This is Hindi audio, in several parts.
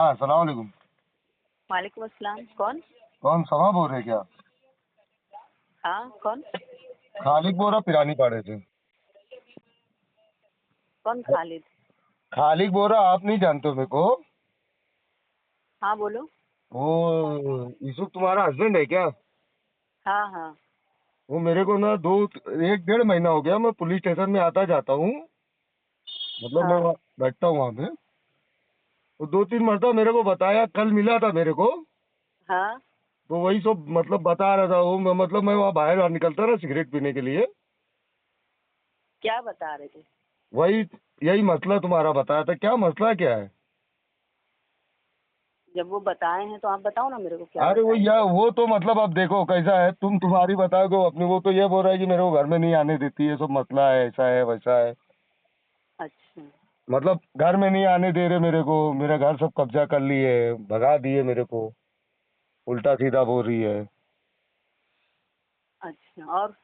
हाँ, सलाम वालेकुम। वालेकुम अस्सलाम। कौन? कौन समा बोल रहे क्या? हाँ, कौन? खालिक बोल रहा, पिरानी पाड़े से। कौन खालिद? खालिक बोल रहा, आप नहीं जानते हो मेरे को? हाँ, बोलो। वो यूसुफ तुम्हारा हस्बैंड है क्या? हाँ, हाँ। वो मेरे को ना दो एक डेढ़ महीना हो गया, मैं पुलिस स्टेशन में आता जाता हूँ। मतलब मैं हाँ, वहाँ बैठता हूँ वहाँ पे। वो दो तीन मरतबा मेरे को बताया, कल मिला था मेरे को। हाँ। तो वही सब मतलब बता रहा था वो, मतलब मैं वहाँ बाहर निकलता ना सिगरेट पीने के लिए। क्या बता रहे थे? वही यही मसला तुम्हारा बताया था, क्या मसला क्या है? जब वो बताए हैं तो आप बताओ ना मेरे को क्या अरे वो बताए हैं। वो तो मतलब अब देखो कैसा है, तुम्हारी बताओगे अपनी। वो तो ये बोल रहा है कि मेरे को घर में नहीं आने देती है, सब मसला है, ऐसा है वैसा है। अच्छा। मतलब घर में नहीं आने दे रहे मेरे को, मेरा घर सब कब्जा कर लिए, भगा दिए मेरे को, उल्टा सीधा बोल रही है। अच्छा, और?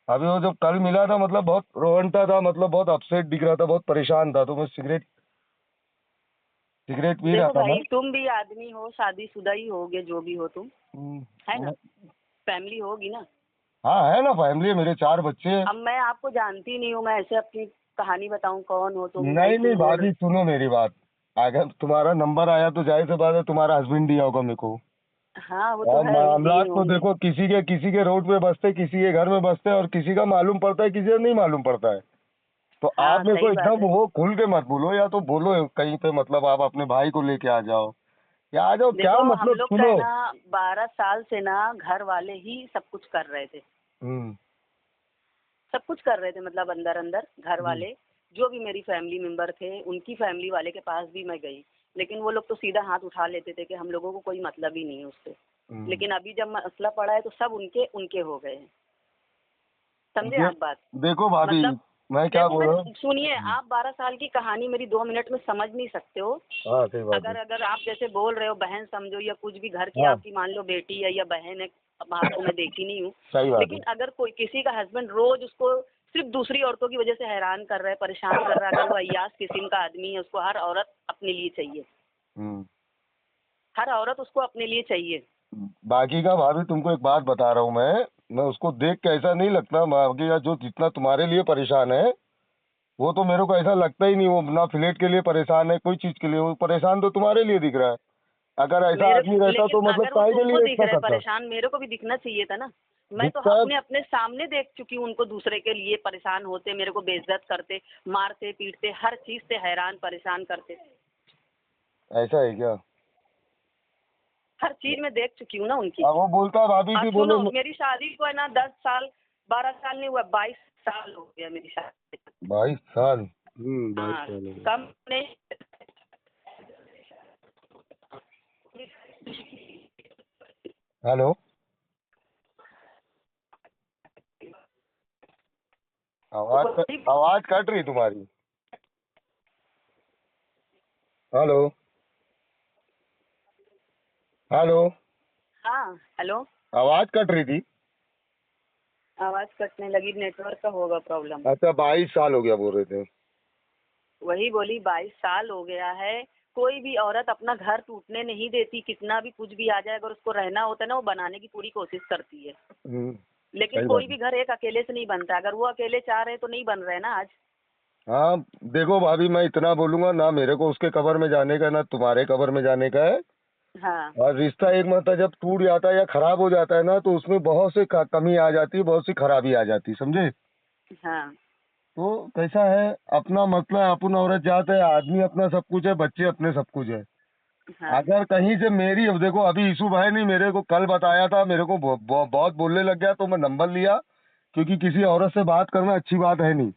अभी वो जब कल मिला था, मतलब बहुत रोहनता था, मतलब बहुत अपसेट दिख रहा था, बहुत परेशान था। तो मैं सिगरेट सिगरेट पी रहा देखो था मैं। भाई, तुम भी आदमी हो, शादीशुदा ही होगे, जो भी हो तुम। है ना? हाँ। फैमिली होगी ना? हाँ, है ना, फैमिली है, मेरे 4 बच्चे हैं। अब मैं आपको जानती नहीं हूँ, मैं ऐसे अपनी कहानी बताऊँ कौन हो तुम, भाई नहीं नहीं तुम बोल रहे। भाभी, सुनो मेरी बात। अगर तुम्हारा नंबर आया तो जाहिर सी बात है तुम्हारा हस्बैंड दिया होगा मेरे को। हाँ, वो तो और है ही, दिए मामलात तो होंगे। देखो, किसी के रोड पे बसते, किसी के घर में बसते, और किसी का मालूम पड़ता है, किसी का नहीं मालूम पड़ता है। तो आप हाँ, मेरे को सही बात एकदम है। वो खुल के मत बोलो, या तो बोलो कहीं पे, मतलब आप अपने भाई को लेके आ जाओ, या आ जाओ, क्या देखो, हम मतलब, लोग का है सुनो। ना, 12 साल से ना घर वाले ही सब कुछ कर रहे थे। हम्म। सब कुछ कर रहे थे, मतलब अंदर अंदर घर हम्म। वाले। जो भी मेरी फैमिली मेंबर थे, उनकी फैमिली वाले के पास भी मैं गई। लेकिन वो लोग तो सीधा हाथ उठा लेते थे कि हम लोगों को कोई मतलब ही नहीं है उससे। हम्म। लेकिन अभी जब मसला पड़ा है तो सब उनके उनके हो गए हैं। समझे ये आप बात? देखो भाभी, मतलब मैं क्या देखो, बोल मैं रहा हूँ। सुनिए, आप 12 साल की कहानी मेरी 2 मिनट में समझ नहीं सकते हो। हाँ, सही बात है। अगर अगर आप जैसे बोल रहे हो बहन समझो, या कुछ भी घर की हाँ, आपकी मान लो बेटी है या बहन है। अब आपको मैं देखी नहीं हूँ। सही बात है। लेकिन अगर कोई किसी का हस्बैंड रोज उसको सिर्फ दूसरी औरतों की वजह से हैरान कर रहा है, परेशान कर रहा है, अगर वो अय्याश किस्म का आदमी है, उसको हर औरत अपने लिए चाहिए। हम्म। हर औरत उसको अपने लिए चाहिए। बाकी का भाभी तुमको एक बात बता रहा हूँ मैं उसको देख के ऐसा नहीं लगता, बाकी का जो जितना तुम्हारे लिए परेशान है, वो तो मेरे को ऐसा लगता ही नहीं। वो ना फ्लैट के लिए परेशान है, कोई चीज के लिए। वो परेशान तो तुम्हारे लिए दिख रहा है। अगर ऐसा मेरे आदमी रहता लेकिन तो मतलब अगर वो काहे के तुमको लिए दिख इतना रहा है करता? परेशान, मेरे को भी दिखना चाहिए था ना। मैं तो दिखता है। अपने अपने सामने देख चुकी हूँ उनको, दूसरे के लिए परेशान होते, मेरे को बेइज्जत करते, मारते पीटते, हर चीज से हैरान परेशान करते। ऐसा है क्या? हर चीज में देख चुकी हूँ ना उनकी। अब वो बोलता है भाभी आप की बोले। सुनो, मेरी शादी को है ना 10 साल, 12 साल नहीं हुआ, 22 साल हो गया मेरी शादी। 22 साल। 22 हाँ, साल हो गए। कम नहीं। हेलो। आवाज कट रही तुम्हारी। हेलो। हेलो। हाँ, हेलो। आवाज कट रही थी। आवाज कटने लगी, नेटवर्क का होगा प्रॉब्लम। अच्छा, 22 साल हो गया बोल रहे थे। वही बोली, 22 साल हो गया है। कोई भी औरत अपना घर टूटने नहीं देती, कितना भी कुछ भी आ जाए, अगर उसको रहना होता है ना, वो बनाने की पूरी कोशिश करती है। लेकिन सही बात कोई है। भी घर एक अकेले से नहीं बनता, अगर वो अकेले चाह रहे तो नहीं बन रहे ना आज। हाँ, देखो भाभी, मैं इतना बोलूंगा ना, मेरे को उसके कब्र में जाने का, ना तुम्हारे कब्र में जाने का है। हाँ, और रिश्ता एक मतलब जब टूट जाता है या खराब हो जाता है ना, तो उसमें बहुत सी कमी आ जाती है, बहुत सी खराबी आ जाती है, समझे? हाँ, तो कैसा है, अपना मतलब अपन औरत जाते हैं, आदमी अपना सब कुछ है, बच्चे अपने सब कुछ है। हाँ, अगर कहीं से मेरी, अब देखो अभी इशू भाई नहीं, मेरे को कल बताया था, मेरे को बहुत बोलने लग गया, तो मैं नंबर लिया। क्योंकि किसी औरत से बात करना अच्छी बात है नहीं,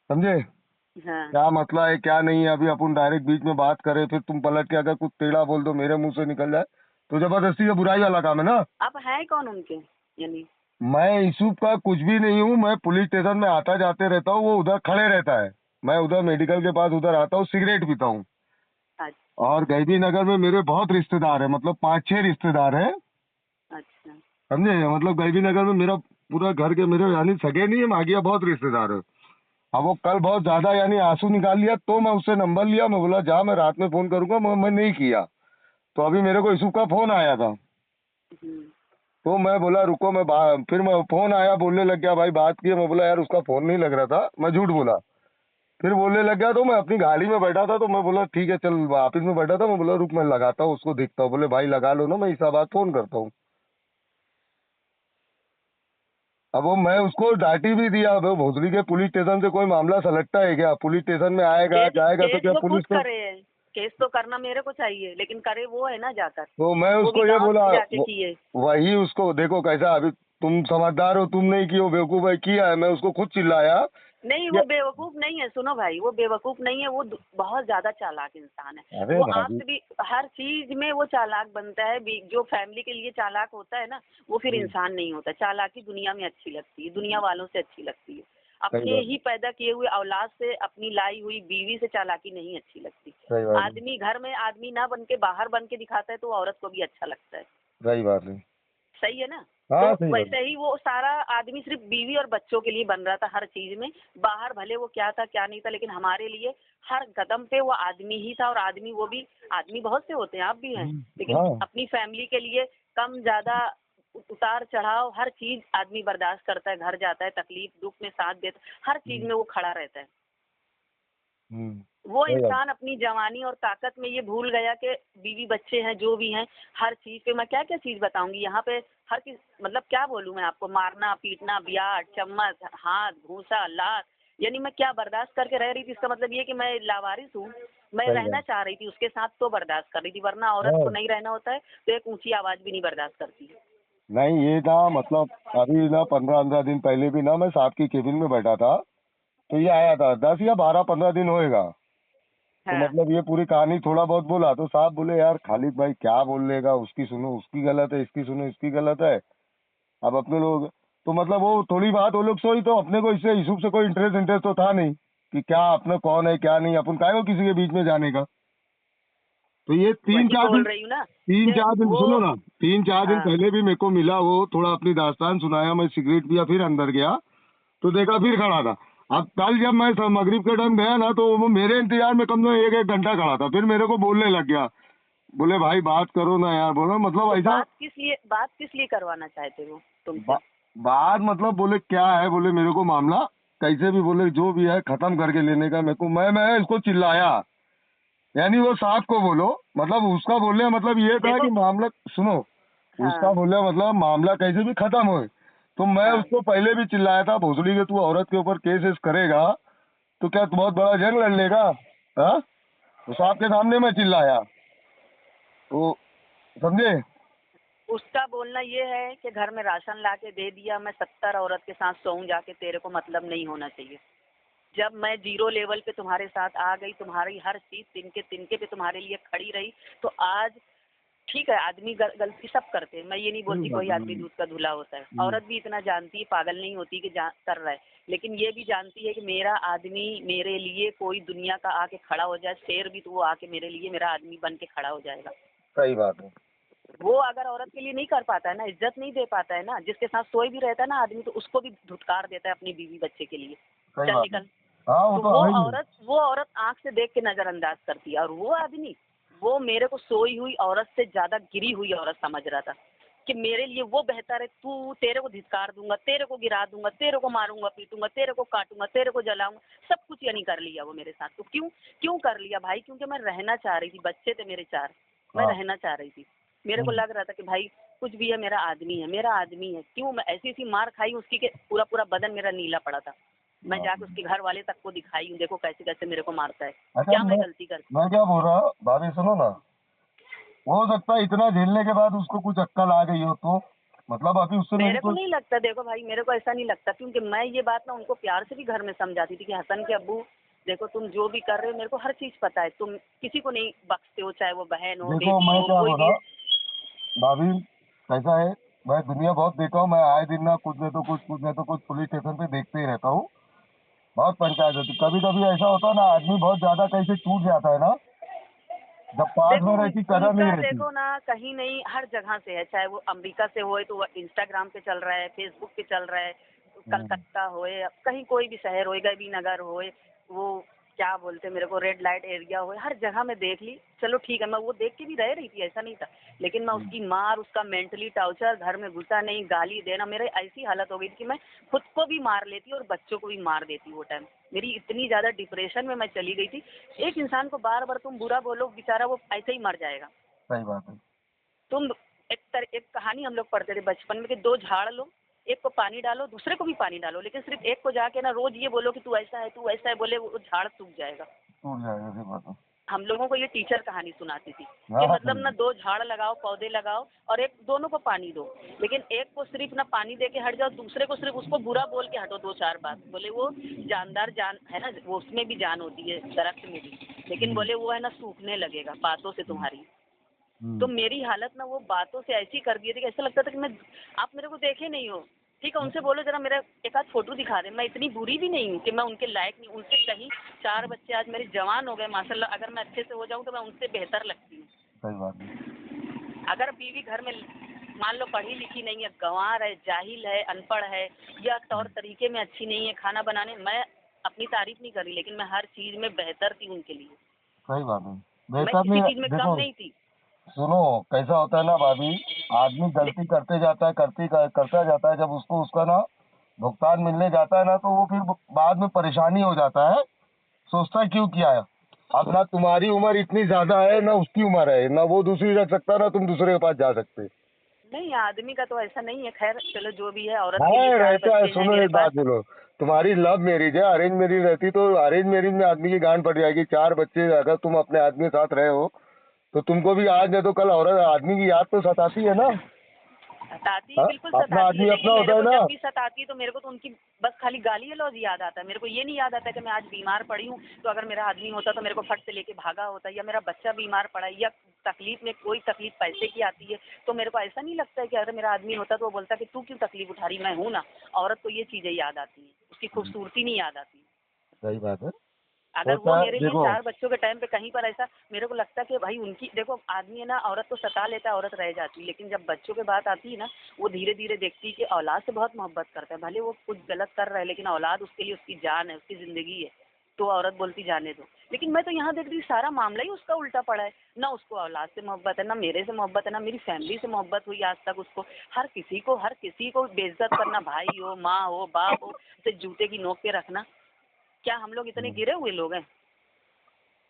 समझे? हाँ। क्या मतलब है क्या नहीं है, अभी अपन डायरेक्ट बीच में बात करें, फिर तुम पलट के अगर कुछ टेढ़ा बोल दो, मेरे मुंह से निकल जाए, तो जबरदस्ती का बुराई वाला काम है ना। आप हैं कौन उनके? यानी? मैं यूसुफ का कुछ भी नहीं हूँ, मैं पुलिस स्टेशन में आता जाते रहता हूँ, वो उधर खड़े रहता है। मैं उधर मेडिकल के पास उधर आता हूँ, सिगरेट पीता हूँ। अच्छा, और गैबी नगर में मेरे बहुत रिश्तेदार है, मतलब 5-6 रिश्तेदार है, अच्छा। समझे? मतलब गैबी नगर में मेरा पूरा घर के, मेरे यानी सगे नहीं है, मागिया बहुत रिश्तेदार है। अब वो कल बहुत ज्यादा यानी आंसू निकाल लिया, तो मैं उससे नंबर लिया, मैं बोला जा मैं रात में फोन करूंगा, मैं नहीं किया। तो अभी मेरे को यूसुफ का फोन आया था, हम्म। तो मैं बोला रुको, फिर मैं फोन आया, बोलने लग गया भाई बात की, मैं बोला यार उसका फोन नहीं लग रहा था, मैं झूठ बोला। फिर बोलने लग गया, तो मैं अपनी गाड़ी में बैठा था, तो मैं बोला ठीक है चल, ऑफिस में बैठा था, मैं बोला रुक मैं लगाता हूँ उसको, देखता हूँ। बोले भाई लगा लो ना, मैं इस बात फोन करता हूँ। अब वो मैं उसको डांटी भी दिया, अब वो भोसड़ी के पुलिस स्टेशन से कोई मामला सलटता है क्या? पुलिस स्टेशन में आएगा केस जाएगा तो केस क्या वो खुद पुलिस तो। करे। केस तो करना मेरे को चाहिए, लेकिन करे वो है ना जाकर। तो मैं वो भी उसको ये गांव बोला, से जाके किए। वही उसको देखो कैसा, अभी तुम समझदार हो, तुम नहीं की हो, बेवकूफ है किया है, मैं उसको खुद चिल्लाया। नहीं, क्या? वो बेवकूफ नहीं है, सुनो भाई, वो बेवकूफ नहीं है, वो बहुत ज्यादा चालाक इंसान है। अरे वो भाभी। आपसे भी हर चीज में वो चालाक बनता है। जो फैमिली के लिए चालाक होता है ना, वो फिर हम्म, इंसान नहीं होता। चालाकी दुनिया में अच्छी लगती है, दुनिया वालों से अच्छी लगती है। सही अपने बात। ही पैदा किए हुए औलाद से, अपनी लाई हुई बीवी से चालाकी नहीं अच्छी लगती। सही बात है। आदमी घर में आदमी ना बन के बाहर बन के दिखाता है, तो औरत को भी अच्छा लगता है। सही बात है। सही है ना? तो हाँ सही बात वैसे ही वो सारा आदमी सिर्फ बीवी और बच्चों के लिए बन रहा था हर चीज में। बाहर भले वो क्या था क्या नहीं था, लेकिन हमारे लिए हर कदम पे वो आदमी ही था। और आदमी, वो भी आदमी बहुत से होते हैं, आप भी हैं, है। लेकिन हाँ। अपनी फैमिली के लिए कम ज्यादा उतार चढ़ाव हर चीज आदमी बर्दाश्त करता है। घर जाता है, तकलीफ दुख में साथ देता है, हर चीज हम्म, में वो खड़ा रहता है। हम्म, वो सही बात। इंसान अपनी जवानी और ताकत में ये भूल गया कि बीवी बच्चे हैं, जो भी हैं, हर चीज पे मैं क्या क्या चीज बताऊंगी यहाँ पे। हर चीज मतलब क्या बोलूं मैं आपको, मारना पीटना, ब्याह, चम्मच, हाथ, घूसा, लात, यानी मैं क्या बर्दाश्त करके रह रही थी। इसका मतलब ये कि मैं लावारिस हूँ। मैं सही रहना बात। चाह रही थी उसके साथ, तो बर्दाश्त कर रही थी, वरना औरत को हाँ। नहीं रहना होता है तो एक ऊंची आवाज भी नहीं बर्दाश्त करती है। नहीं ये ना मतलब, अभी ना 15-15 दिन पहले भी ना मैं साहब की केबिन में बैठा था, तो ये आया था 10 या 12-15 दिन होएगा। तो हाँ। मतलब ये पूरी कहानी थोड़ा बहुत बोला, तो साहब बोले यार खालिद भाई क्या बोल लेगा, उसकी सुनो उसकी गलत है, इसकी सुनो इसकी गलत है। अब अपने लोग, तो मतलब वो थोड़ी बात वो लोग सोई, तो अपने को इससे यूसुफ से कोई इंटरेस्ट इंटरेस्ट तो था नहीं कि क्या अपने कौन है क्या नहीं, अपन काहे को किसी के बीच में जाने का। तो ये तीन वही चार बोल दिन रही हूँ ना तीन कि चार दिन वो। सुनो ना, 3-4 दिन हाँ। पहले भी मेरे को मिला, वो थोड़ा अपनी दास्तान सुनाया, मैं सिगरेट पिया फिर अंदर गया, तो देखा फिर खड़ा था। अब कल जब मैं मगरिब के टाइम गया ना, तो वो मेरे इंतजार में कम से कम 1-1 घंटा खड़ा था, फिर मेरे को बोलने लग गया, बोले भाई बात करो ना यार, बोला मतलब तो ऐसा। बात किस लिए करवाना चाहते हो तुमसे? बा, बात मतलब बोले क्या है, बोले मेरे को मामला कैसे भी, बोले जो भी है खत्म करके लेने का मेरे को। मैं इसको चिल्लाया, यानी वो साहब को बोलो, मतलब उसका बोलने का मतलब ये था देखो। कि मामला सुनो, उसका हाँ। बोलने का मतलब मामला कैसे भी खत्म हो। तो मैं हाँ। उसको पहले भी चिल्लाया था, भोसड़ी के तू औरत के ऊपर केस वेस करेगा तो क्या तू बहुत बड़ा जंग लड़ लेगा? हाँ, तो साहब के सामने मैं चिल्लाया, तो समझे। उसका बोलना ये है कि घर में राशन ला के दे दिया, मैं 70 औरत के साथ सोऊं जाके, तेरे को मतलब नहीं होना चाहिए। जब मैं जीरो लेवल पे तुम्हारे साथ आ गई, तुम्हारी हर चीज तिनके तिनके पे तुम्हारे लिए खड़ी रही, तो आज ठीक है, आदमी गलती सब करते हैं, मैं ये नहीं बोलती कोई आदमी दूध का धुला होता है। औरत भी इतना जानती है, पागल नहीं होती कि कर रहा है, लेकिन ये भी जानती है कि मेरा आदमी मेरे लिए कोई दुनिया का आके खड़ा हो जाए, शेर भी तो वो आके मेरे लिए मेरा आदमी बन के खड़ा हो जाएगा। सही बात है। वो अगर औरत के लिए नहीं कर पाता है ना, इज्जत नहीं दे पाता है ना, जिसके साथ सोई भी रहता है ना आदमी, तो उसको भी धुतकार देता है अपनी बीवी बच्चे के लिए, सही चल बात है। निकल। हाँ वो तो तो है ही। वो औरत आंख से देख के नजरअंदाज करती है, और वो आदमी, वो मेरे को सोई हुई औरत से ज्यादा गिरी हुई औरत समझ रहा था कि मेरे लिए वो बेहतर है। तू, तेरे को धिक्कार दूंगा, तेरे को गिरा दूंगा, तेरे को मारूंगा पीटूंगा, तेरे को काटूंगा, तेरे को जलाऊंगा, सब कुछ यानी कर लिया वो मेरे साथ। तो क्यों क्यों कर लिया भाई? क्योंकि मैं रहना चाह रही थी, बच्चे थे मेरे 4, मैं हाँ। रहना चाह रही थी। मेरे को हम्म, लग रहा था कि भाई कुछ भी है, मेरा आदमी है, मेरा आदमी है। क्यों मैं ऐसी ऐसी मार खाई उसकी के पूरा पूरा बदन मेरा नीला पड़ा था। मैं हाँ। जाके उसके घर वाले तक को दिखाई हूँ, देखो कैसे कैसे मेरे को मारता है। अच्छा क्या मैं गलती कर। मैं क्या बोल रहा, भाभी सुनो ना, हो सकता है इतना झेलने के बाद उसको कुछ अक्कल आ गई हो, तो मतलब अभी उससे मेरी मेरे को कोई। नहीं लगता, देखो भाई, मेरे को ऐसा नहीं लगता, क्योंकि मैं ये बात ना उनको प्यार से भी घर में समझाती थी कि हसन के अब्बू, देखो तुम जो भी कर रहे हो मेरे को हर चीज पता है, तुम किसी को नहीं बख्शते हो, चाहे वो बहन हो, देखो बेटी मैं हो, क्या कोई बोल भी रहा, हो। भाभी कैसा है, मैं दुनिया बहुत देखा हूँ, मैं आए दिन ना कुछ नहीं तो कुछ पुलिस स्टेशन पे देखते ही रहता हूँ। बहुत पंचायत होती, कभी कभी ऐसा होता है ना, आदमी बहुत ज्यादा कैसे टूट जाता है ना, जब पास देखो में रहती कदर नहीं उनका रहती। देखो ना, कहीं नहीं, हर जगह से है, चाहे वो अमेरिका से हो तो वो इंस्टाग्राम पे चल रहा है, फेसबुक पे चल रहा है, कलकत्ता होए, कहीं कोई भी शहर होए, गैबी नगर होए, वो क्या बोलते मेरे को रेड लाइट एरिया होए, हर जगह मैं देख ली। चलो ठीक है, मैं वो देख के भी रह रही थी, ऐसा नहीं था, लेकिन मैं उसकी मार, उसका मेंटली टॉर्चर, घर में घुसा नहीं, गाली देना, मेरे ऐसी हालत हो गई थी कि मैं खुद को भी मार लेती और बच्चों को भी मार देती। वो टाइम मेरी इतनी ज़्यादा डिप्रेशन में मैं चली गई थी। एक इंसान को बार बार तुम बुरा बोलो, बेचारा वो ऐसे ही मर जाएगा। सही बात है। तुम एक कहानी हम लोग पढ़ते थे बचपन में कि दो झाड़ लो, एक को पानी डालो, दूसरे को भी पानी डालो, लेकिन सिर्फ एक को जाके ना रोज ये बोलो कि तू ऐसा है, तू ऐसा है, बोले वो झाड़ सूख जाएगा। टूट जाएगा, सही बात है। हम लोगों को ये टीचर कहानी सुनाती थी हाँ कि हाँ, मतलब ना दो झाड़ लगाओ, पौधे लगाओ और एक दोनों को पानी दो, लेकिन एक को सिर्फ ना पानी दे के हट जाओ, दूसरे को सिर्फ उसको बुरा बोल के हटो दो चार बात। बोले वो जानदार जान है ना, वो उसमें भी जान होती है दरख्त में भी, लेकिन बोले वो है ना सूखने लगेगा बातों से तुम्हारी। तो मेरी हालत ना वो बातों से ऐसी कर दी थी कि ऐसा लगता था कि मैं, आप मेरे को देखे नहीं हो, ठीक है उनसे बोलो जरा मेरा एक आध फोटो दिखा दे, मैं इतनी बुरी भी नहीं हूँ कि मैं उनके लायक नहीं, उनसे कहीं 4 बच्चे आज मेरे जवान हो गए माशाल्लाह, अगर मैं अच्छे से हो जाऊँ तो मैं उनसे बेहतर लगती हूँ। सही बात है। अगर बीवी घर में मान लो पढ़ी लिखी नहीं है, गंवार है, जाहिल है, अनपढ़ है, या तौर तरीके में अच्छी नहीं है खाना बनाने, मैं अपनी तारीफ नहीं कर रही, लेकिन मैं हर चीज़ में बेहतर थी उनके लिए, सही बात है। मैं बेहतर किसी नहीं, चीज़ में कम देखो नहीं थी। सुनो, कैसा होता है ना भाभी, आदमी गलती करते जाता है, करता जाता है, जब उसको उसका ना भुगतान मिलने जाता है ना, तो वो फिर बाद में परेशानी हो जाता है, सोचता है क्यों किया है। अब ना तुम्हारी उम्र इतनी ज्यादा है, ना उसकी उम्र है, ना वो दूसरी रख सकता, ना तुम दूसरे के पास जा सकते। नहीं आदमी का तो ऐसा नहीं है, खैर चलो जो भी है, औरत के लिए हाँ 4 रहता है। बच्चे हैं सुनो मेरे एक पास। बात बोलो, तुम्हारी लव मैरिज है, अरेंज मैरिज रहती तो अरेंज मैरिज में आदमी की गांड पड़ जाएगी। 4 बच्चे अगर तुम अपने आदमी के साथ रहे हो, तो तुमको भी आज नहीं तो कल औरत आदमी की याद तो सताती है ना। सताती है, हाँ, बिल्कुल अपना सताती है, आदमी लेकिन अपना मेरे होता है को ना। जब भी सताती है तो मेरे को तो उनकी बस खाली गाली गलौज याद आता है। मेरे को ये नहीं याद आता कि मैं आज बीमार पड़ी हूँ, तो अगर मेरा आदमी होता तो मेरे को फट से लेके भागा होता, या मेरा बच्चा बीमार पड़ा है, या तकलीफ में कोई तकलीफ पैसे की आती है, तो मेरे को ऐसा नहीं लगता है कि अगर मेरा आदमी होता तो वो बोलता कि तू क्यों तकलीफ उठा रही, मैं हूँ ना। औरत को ये चीज़ें याद आती हैं, उसकी खूबसूरती नहीं याद आती। सही बात है। अगर वो होता है मेरे लिए देखो। 4 बच्चों के टाइम पे कहीं पर ऐसा मेरे को लगता है कि भाई उनकी देखो, आदमी है ना, औरत को सता लेता है, औरत रह जाती है, लेकिन जब बच्चों की बात आती है ना, वो धीरे धीरे देखती है कि औलाद से बहुत मोहब्बत करता है, भले वो कुछ गलत कर रहा है, लेकिन औलाद उसके लिए उसकी जान है, उसकी ज़िंदगी है। तो औरत बोलती जाने दो, लेकिन मैं तो यहाँ देख रही हूँ सारा मामला ही उसका उल्टा पड़ा है। ना उसको औलाद से मोहब्बत है, ना मेरे से मोहब्बत है, ना मेरी फैमिली से मोहब्बत हुई आज तक उसको। हर किसी को बेइज्जत करना, भाई हो, माँ हो, बाप हो, उसे जूते की नोक पे रखना। क्या हम लोग इतने गिरे हुए लोग हैं?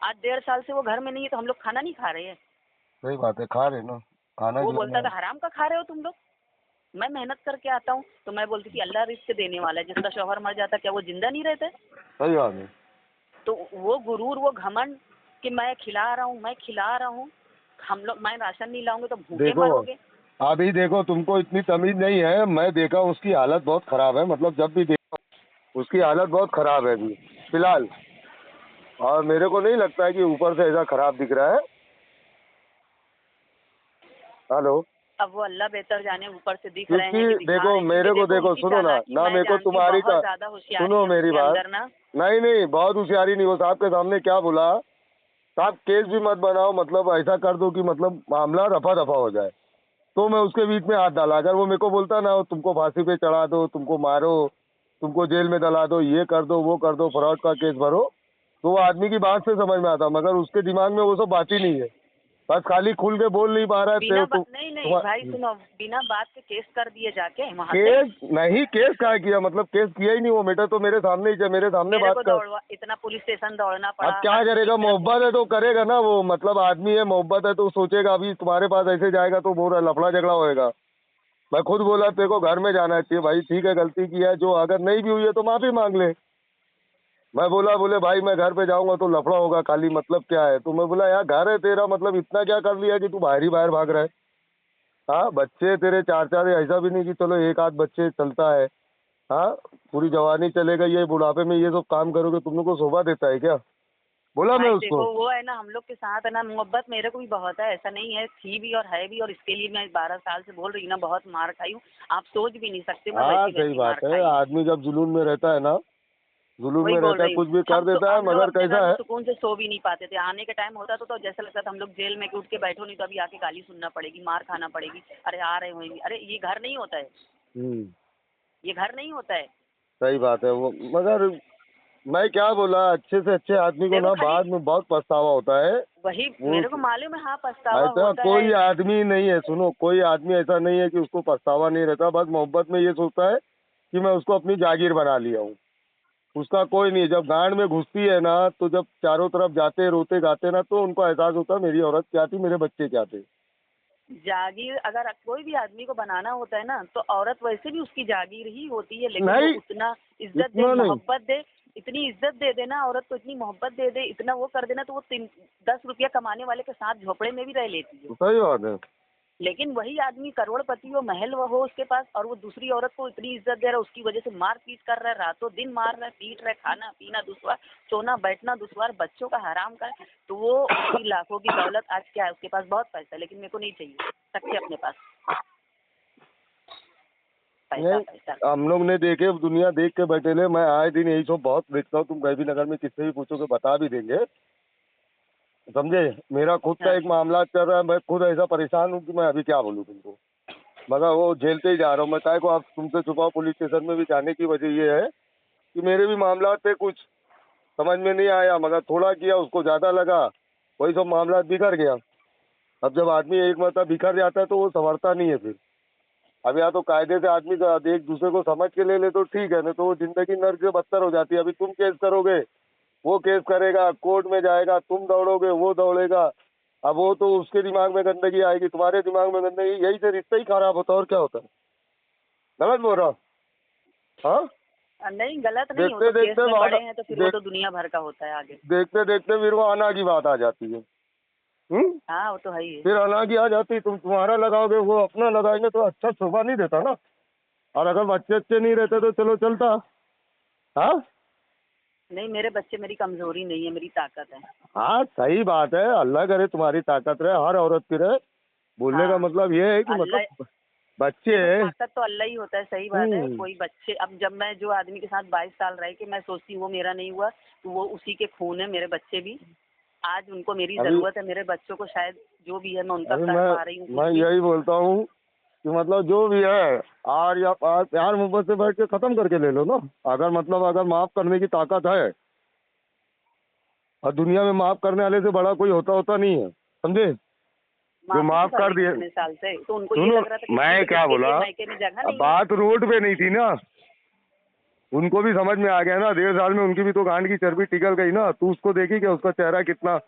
आज 1.5 साल से वो घर में नहीं है तो हम लोग खाना नहीं खा रहे हैं। सही बात है, खा रहे ना, खाना वो खिलाना बोलता था है। हराम का खा रहे हो तुम लोग। मैं मेहनत करके आता हूँ तो मैं बोलती थी अल्लाह रिस्क देने वाला है, जिसका शौहर मर जाता क्या वो जिंदा नहीं रहते? सही बात है। तो वो गुरूर, वो घमंड कि मैं खिला रहा हूँ, मैं खिला रहा हूँ, हम लोग, मैं राशन नहीं लाऊंगे तो भूखे देखो मरोगे। अभी देखो, तुमको इतनी तमीज नहीं है, मैं देखा उसकी हालत बहुत खराब है, मतलब जब भी देखा उसकी हालत बहुत खराब है अभी फिलहाल। और मेरे को नहीं लगता है कि ऊपर से ऐसा खराब दिख रहा है। हेलो। अब वो अल्लाह बेहतर जाने ऊपर से दिख रहे क्योंकि हैं कि दिखा देखो रहे हैं, क्योंकि मेरे को, देखो देखो उनकी सुनो ना, चालाकी ना मैं मेरे को जानती हूँ, तुम्हारी बहुत ज्यादा होशियारी सुनो है मेरी उनके बात। अंदर ना। नहीं नहीं, बहुत होशियारी नहीं, वो साहब के सामने क्या बोला, साहब केस भी मत बनाओ, मतलब ऐसा कर दो कि मतलब मामला रफा दफा हो जाए। तो मैं उसके बीच में हाथ डाला। अगर वो मेरे को बोलता ना तुमको फांसी पे चढ़ा दो, तुमको मारो, तुमको जेल में डला दो, ये कर दो, वो कर दो, फ्रॉड का केस भरो, तो वो आदमी की बात से समझ में आता, मगर उसके दिमाग में वो सब बात ही नहीं है। बस खाली खुल के बोल नहीं पा रहा है। नहीं नहीं भाई सुनो, बिना बात के केस कर दिए जाके वहाँ से। केस नहीं, केस कहाँ किया, मतलब केस किया ही नहीं। वो बेटा तो मेरे सामने ही, मेरे सामने मेरे बात को कर। दौड़वा, इतना पुलिस स्टेशन दौड़ना पड़ा, अब क्या हर करेगा, चीज मेरा। मोहब्बत है तो करेगा ना वो, मतलब आदमी है, मोहब्बत है तो सोचेगा। अभी तुम्हारे पास ऐसे जाएगा तो बोल रहा लफड़ा झगड़ा होएगा। मैं खुद बोला तेरे को घर में जाना चाहिए भाई, ठीक है गलती की है, जो अगर नहीं भी हुई है तो माफी मांग ले। मैं बोला, बोले भाई मैं घर पे जाऊंगा तो लफड़ा होगा खाली, मतलब क्या है। तो मैं बोला यार घर है तेरा, मतलब इतना क्या कर लिया कि तू बाहर ही बाहर भाग रहा है। हाँ बच्चे तेरे 4 4 है, ऐसा भी नहीं कि चलो एक आध बच्चे चलता है। हाँ पूरी जवानी चलेगा, ये बुढ़ापे में ये सब काम करोगे, तुम लोग को शोभा देता है क्या? बोला मैं भाई उसको। देखो वो है ना, हम लोग के साथ है ना मोहब्बत मेरे को भी बहुत है, ऐसा नहीं है, थी भी और है भी, और इसके लिए मैं 12 साल से बोल रही हूँ ना, बहुत मार खाई हूँ। आप सोच भी नहीं सकते मैं हाँ वैसी सही वैसी मार बात है, खाई हूँ। आदमी जब जुलूम में रहता है ना, जुलूम वही में बोल रहता है, रही हूँ, कुछ भी कर देता है, हम लोग मगर अपने घर कैसा में है। सुकून से सो भी नहीं पाते थे। आने का टाइम होता तो जैसा लगता था हम लोग जेल में, कि उठ के बैठो नहीं तो अभी आके गाली सुनना पड़ेगी, मार खाना पड़ेगी। अरे आ रहे होंगे, अरे ये घर नहीं होता है, हम्म। ये घर नहीं होता है। सही बात है वो, मगर मैं क्या बोला, अच्छे से अच्छे आदमी को देखो ना खाली बाद में बहुत पछतावा होता है। वही वो मेरे को मालूम है, हाँ पछतावा ऐसा होता कोई है। आदमी नहीं है, सुनो, कोई आदमी ऐसा नहीं है कि उसको पछतावा नहीं रहता, बस मोहब्बत में ये सोचता है कि मैं उसको अपनी जागीर बना लिया हूँ। उसका कोई नहीं, जब गांड में घुसती है ना, तो जब चारों तरफ जाते रोते गाते ना, तो उनको एहसास होता है मेरी औरत क्या थी, मेरे बच्चे क्या थे। जागीर अगर कोई भी आदमी को बनाना होता है ना, तो औरत वैसे भी उसकी जागीर ही होती है, लेकिन वो नहीं, उतना इज्जत दे, इतना नहीं। मोहब्बत दे, इतनी इज्जत दे देना औरत को, इतनी मोहब्बत दे दे, इतना वो कर देना, तो वो 10 रुपया कमाने वाले के साथ झोपड़े में भी रह लेती है। सही बात है। लेकिन वही आदमी करोड़पति हो, महल वो हो उसके पास, और वो दूसरी औरत को इतनी इज्जत दे रहा है, उसकी वजह से मार पीट कर रहा है, रातों दिन मार रहा है, पीट रहा है, खाना पीना दुश्वार, सोना बैठना दुश्वार, बच्चों का हराम का, तो वो उसकी लाखों की दौलत आज क्या है, उसके पास बहुत पैसा है, लेकिन मेरे को नहीं चाहिए, रखे अपने पास पैसा नहीं, पैसा। हम लोग ने देखे, दुनिया देख के बैठे ले, मैं आए दिन यही सब बहुत देखता हूँ, तुम कहीं भी नगर में किससे भी पूछोगे बता भी देंगे, समझे। मेरा खुद का हाँ एक मामला चल रहा है, मैं खुद ऐसा परेशान हूँ कि मैं अभी क्या बोलूँ तुमको, मगर वो झेलते ही जा रहा हूँ मैं। चाहे को आप तुमसे छुपाओ, पुलिस स्टेशन में भी जाने की वजह ये है कि मेरे भी मामला थे, कुछ समझ में नहीं आया, मगर थोड़ा किया, उसको ज़्यादा लगा, वही सब मामला बिखर गया। अब जब आदमी एक मतलब बिखर जाता है तो वो संभलता नहीं है फिर। अब या तो कायदे से आदमी एक दूसरे को समझ के ले ले तो ठीक है, नहीं तो वो जिंदगी नर्क से बदतर हो जाती है। अभी तुम केस करोगे, वो केस करेगा, कोर्ट में जाएगा, तुम दौड़ोगे, वो दौड़ेगा, अब वो तो उसके दिमाग में गंदगी आएगी, तुम्हारे दिमाग में गंदगी, यही से रिश्ता ही खराब होता है, और क्या होता है। गलत बोल रहा हूँ? हाँ, नहीं गलत नहीं हो, देखते तो केस देखते में वहाँ बड़े हैं तो फिर वो देख तो दुनिया भर का होता है आगे। देखते देखते फिर वो अना की बात आ जाती है। हाँ वो तो है ही है। फिर अना की आ जाती, तुम तुम्हारा लगाओगे, वो अपना लगाएंगे, तो अच्छा शोभा नहीं देता ना। और अगर बच्चे अच्छे नहीं रहते तो चलो चलता। हाँ नहीं मेरे बच्चे मेरी कमजोरी नहीं है, मेरी ताकत है। हाँ, सही बात है, अल्लाह करे तुम्हारी ताकत रहे, हर औरत की रहे। बोलने का हाँ मतलब ये है कि अल्लाह, मतलब बच्चे। देखो ताकत तो अल्लाह ही होता है, सही बात है। हम्म कोई बच्चे, अब जब मैं जो आदमी के साथ 22 साल रह के मैं सोचती हूँ वो मेरा नहीं हुआ, तो वो उसी के खून है। मेरे बच्चे भी आज उनको मेरी अभी जरूरत है, मेरे बच्चों को शायद जो भी है मैं उनका अभी कर मैं पा रही हूँ कुछ मैं भी। यही बोलता हूँ कि मतलब जो भी है, आर या पार, प्यार मोहब्बत से बैठ के खत्म करके ले लो ना। अगर मतलब अगर माफ करने की ताकत है, और दुनिया में माफ करने वाले से बड़ा कोई होता होता नहीं है, समझे। जो माफी तो माफ कर कर दी दिए, कितने साल से, तो उनको ये सुनो, लग रहा था कि मैं क्या इसके लिए बोला, मायके में जगह अब नहीं है। बात रोड पे नहीं थी ना, उनको भी समझ में आ गया ना, 1.5 साल में उनकी भी तो गांड की चर्बी टिकल गई ना। तू उसको देखी क्या, उसका चेहरा कितना,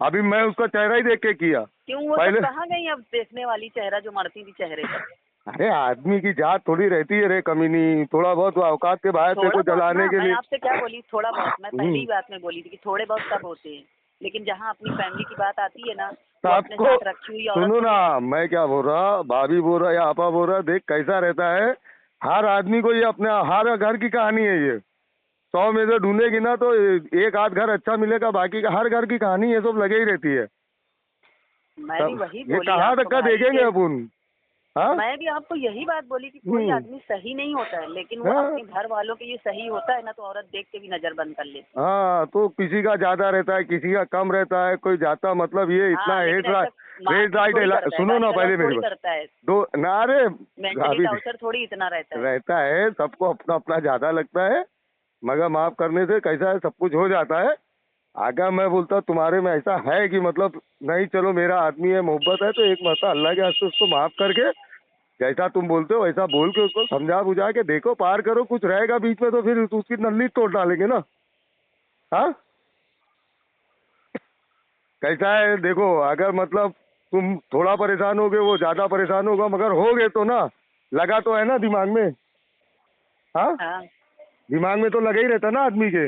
अभी मैं उसका चेहरा ही देख के किया क्यों वो पहले। सब कहाँ गई अब देखने वाली चेहरा जो मरती थी चेहरे पर। अरे आदमी की जात थोड़ी रहती है रे कमीनी, थोड़ा बहुत औकात के बाहर तेरे थोड़ा को बहुत ना, जलाने के मैं लिए। आपसे क्या बोली, थोड़ा बहुत मैं पहली हम्म, ही बात में बोली थी कि थोड़े बहुत सब होते हैं, लेकिन जहाँ अपनी फैमिली की बात आती है ना, तो वो अपने आपको साथ रखी हुई औरत सुनो को ना, भी। मैं क्या बोल रहा, भाभी बोल रहा या आपा बोल रहा, देख कैसा रहता है। हर आदमी को ये अपने हर घर की कहानी है ये। 100 में से ढूंढेगी ना तो एक आध घर अच्छा मिलेगा, बाकी का हर घर की कहानी ये सब लगे ही रहती है। मैं भी तब वही ये बोली कहाँ तक आपको का भाई देखेंगे के, अपन। हाँ मैं भी आपको यही बात बोली कि कोई हम्म, आदमी सही नहीं होता है, लेकिन वो हाँ अपने घर वालों के ये सही होता है ना, तो औरत देख के भी नजर बंद कर लेती है। हाँ, तो किसी का ज्यादा रहता है, किसी का कम रहता है, कोई जाता मतलब ये इतना हाँ लेकिन हेड ऐसा रेड मारपीट थोड़ी लाइट, करता है, सुनो गाली ना गलौज पहले मेरी थोड़ी बात। करता है, दो ना रे, मेंटली अभी टॉर्चर थोड़ी इतना रहता है। रहता है, सबको अपना अपना ज्यादा लगता है, मगर माफ करने से कैसा है, सब कुछ हो जाता है। आगे मैं बोलता तुम्हारे में ऐसा है कि मतलब नहीं, चलो मेरा आदमी है, मोहब्बत है, तो एक मरता अल्लाह के वास्ते उसको माफ करके, जैसा तुम बोलते हो वैसा बोल के उसको समझा बुझा के देखो, पार करो। कुछ रहेगा बीच में तो फिर उसकी नल्ली तोड़ डालेंगे ना। हाँ, कैसा है देखो, अगर मतलब तुम थोड़ा परेशान होगे, वो ज्यादा परेशान होगा, मगर होगे तो ना, लगा तो है ना दिमाग में। हाँ, हाँ दिमाग में तो लगा ही रहता ना आदमी के।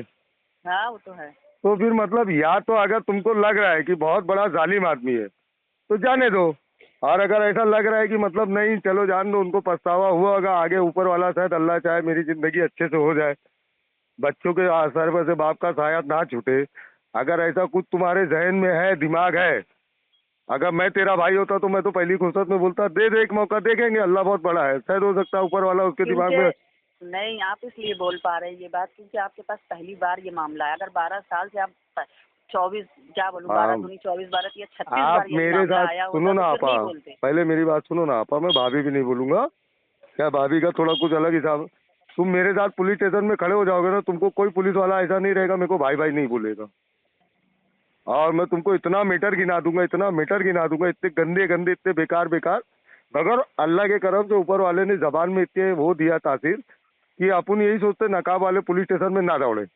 हाँ वो तो है। तो फिर मतलब या तो अगर तुमको लग रहा है कि बहुत बड़ा जालिम आदमी है तो जाने दो, और अगर ऐसा लग रहा है कि मतलब नहीं, चलो जान दो, उनको पछतावा हुआ होगा, आगे ऊपर वाला शायद अल्लाह चाहे मेरी जिंदगी अच्छे से हो जाए, बच्चों के सर पर से बाप का साया ना छूटे, अगर ऐसा कुछ तुम्हारे जहन में है, दिमाग है, अगर मैं तेरा भाई होता तो मैं तो पहली फुर्सत में बोलता दे दे, एक मौका देखेंगे, अल्लाह बहुत बड़ा है, शायद हो सकता है ऊपर वाला उसके दिमाग क्योंकि में। नहीं, आप इसलिए बोल पा रहे हैं ये बात क्योंकि आपके पास पहली बार ये मामला है। अगर 12 साल से आप 24, क्या बोलूँ, 12 हाँ, दूनी 24, 12 या 36 आप बार यही मेरे मामला साथ आया सुनो होता ना तो फिर आपा, नहीं बोलते। पहले मेरी बात सुनो ना आपा, मैं भाभी भी नहीं बोलूंगा, क्या भाभी का थोड़ा कुछ अलग हिसाब। तुम मेरे साथ पुलिस स्टेशन में खड़े हो जाओगे ना, तुमको कोई पुलिस वाला ऐसा नहीं रहेगा मेरे को भाई भाई नहीं बोलेगा। और मैं तुमको इतना मीटर गिना दूंगा, इतना मीटर गिना दूंगा, इतने गंदे गंदे, इतने बेकार बेकार, मगर अल्लाह के करम से ऊपर वाले ने जबान में इतने वो दिया तासीर कि अपन यही सोचते नकाब वाले पुलिस स्टेशन में ना दौड़े।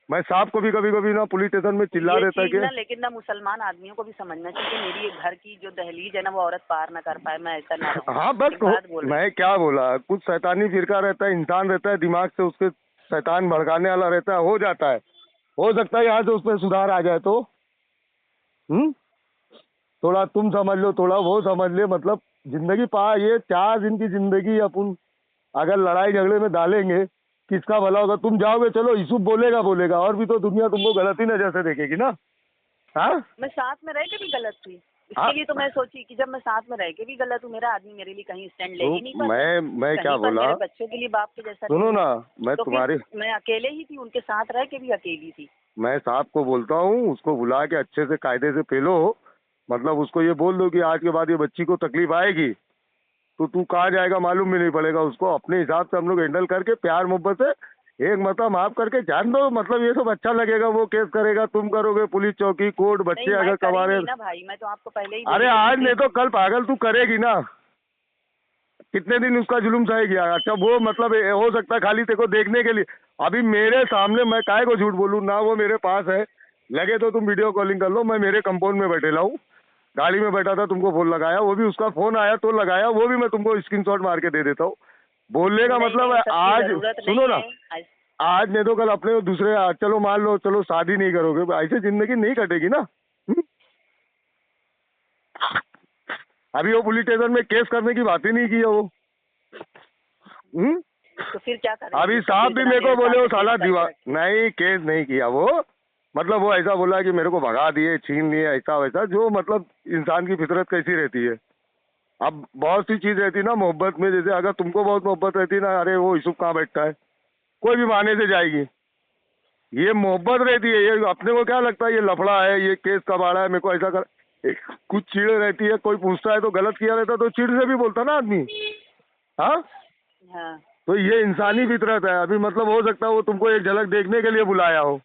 मैं साहब को भी कभी कभी ना पुलिस स्टेशन में चिल्ला ये देता चीज कि ना, लेकिन ना मुसलमान आदमियों को भी समझना चाहिए कि मेरी ये घर की जो दहलीज है ना, वो औरत पार ना कर पाए, मैं ऐसा ना रहूं। हाँ बस एक बात बोल रही मैं क्या बोला, कुछ शैतानी फिरका रहता है, इंसान रहता है, दिमाग से उसके शैतान भड़काने वाला रहता है, हो जाता है, हो सकता है यहाँ से उसमें सुधार आ जाए तो। थोड़ा तुम समझ लो, थोड़ा वो समझ ले, मतलब जिंदगी ये 4 दिन की जिंदगी अपन अगर लड़ाई झगड़े में डालेंगे किसका भला होगा। तुम जाओगे, चलो यूसुफ बोलेगा बोलेगा, और भी तो दुनिया तुमको गलत ही नजर से देखेगी ना। हाँ मैं साथ में रह के भी गलत थी, हाँ। इसके लिए तो मैं सोची कि जब मैं साथ में रह के भी गलत हूँ, मेरा आदमी मेरे लिए कहीं स्टैंड ले ही नहीं तो पाता, मैं क्या कहीं पर बोला, मेरे बच्चों के लिए बाप के जैसा सुनो नहीं ना, है। मैं तो तुम्हारी, फिर मैं अकेले ही थी, उनके साथ रह के भी अकेली थी। मैं साहब को बोलता हूँ, उसको बुला के अच्छे से कायदे से पेलो, मतलब उसको ये बोल दो कि आज के बाद ये बच्ची को तकलीफ आएगी तो तू कहाँ जाएगा मालूम भी नहीं पड़ेगा। उसको अपने हिसाब से हम लोग हैंडल करके प्यार मोहब्बत से एक मतलब माफ करके जान दो, मतलब ये सब अच्छा लगेगा, वो केस करेगा, तुम करोगे, पुलिस चौकी कोर्ट, नहीं, बच्चे मैं अगर करी कमारे। नहीं ना भाई, मैं तो आपको पहले ही अरे बोली आज थी नहीं तो कल पागल तू करेगी ना, कितने दिन उसका जुलूम सहेगी। अच्छा वो मतलब हो सकता है खाली तेरे को देखने के लिए, अभी मेरे सामने मैं काहे को झूठ बोलूँ ना, वो मेरे पास है, लगे तो तुम वीडियो कॉलिंग कर लो, मैं मेरे कंपाउंड में बैठेला हूँ, गाड़ी में बैठा था, तुमको फोन लगाया, वो भी उसका फोन आया तो लगाया, वो भी मैं तुमको स्क्रीनशॉट मार के दे देता हूँ। बोलने का नहीं, मतलब नहीं, है सबकी आज जरूरत सुनो नहीं ना, है। आज नहीं तो कल अपने दूसरे, चलो मान लो, चलो शादी नहीं करोगे, ऐसे जिंदगी नहीं कटेगी ना। हम्म? अभी वो पुलिस स्टेशन में केस करने की बात ही नहीं की है वो। हम्म? तो फिर क्या करेंगे? अभी तो साहब फिर भी मेरे को बोले वो साला केस दीवार, करके नहीं केस नहीं किया वो, मतलब वो ऐसा बोला कि मेरे को भगा दिए, छीन लिए, ऐसा वैसा, जो मतलब इंसान की फितरत कैसी रहती है। अब बहुत सी चीज रहती है ना मोहब्बत में, जैसे अगर तुमको बहुत मोहब्बत रहती है ना, अरे वो यूसुफ कहाँ बैठता है, कोई भी बहाने से जाएगी, ये मोहब्बत रहती है, ये अपने को क्या लगता है ये लफड़ा है, ये केस कब आ रहा है, मेरे को ऐसा कर, कुछ चिड़ रहती है, कोई पूछता है तो गलत किया रहता तो चिड़ से भी बोलता ना आदमी। हाँ हाँ। तो ये इंसानी फितरत है। अभी मतलब हो सकता है वो तुमको एक झलक देखने के लिए बुलाया हो,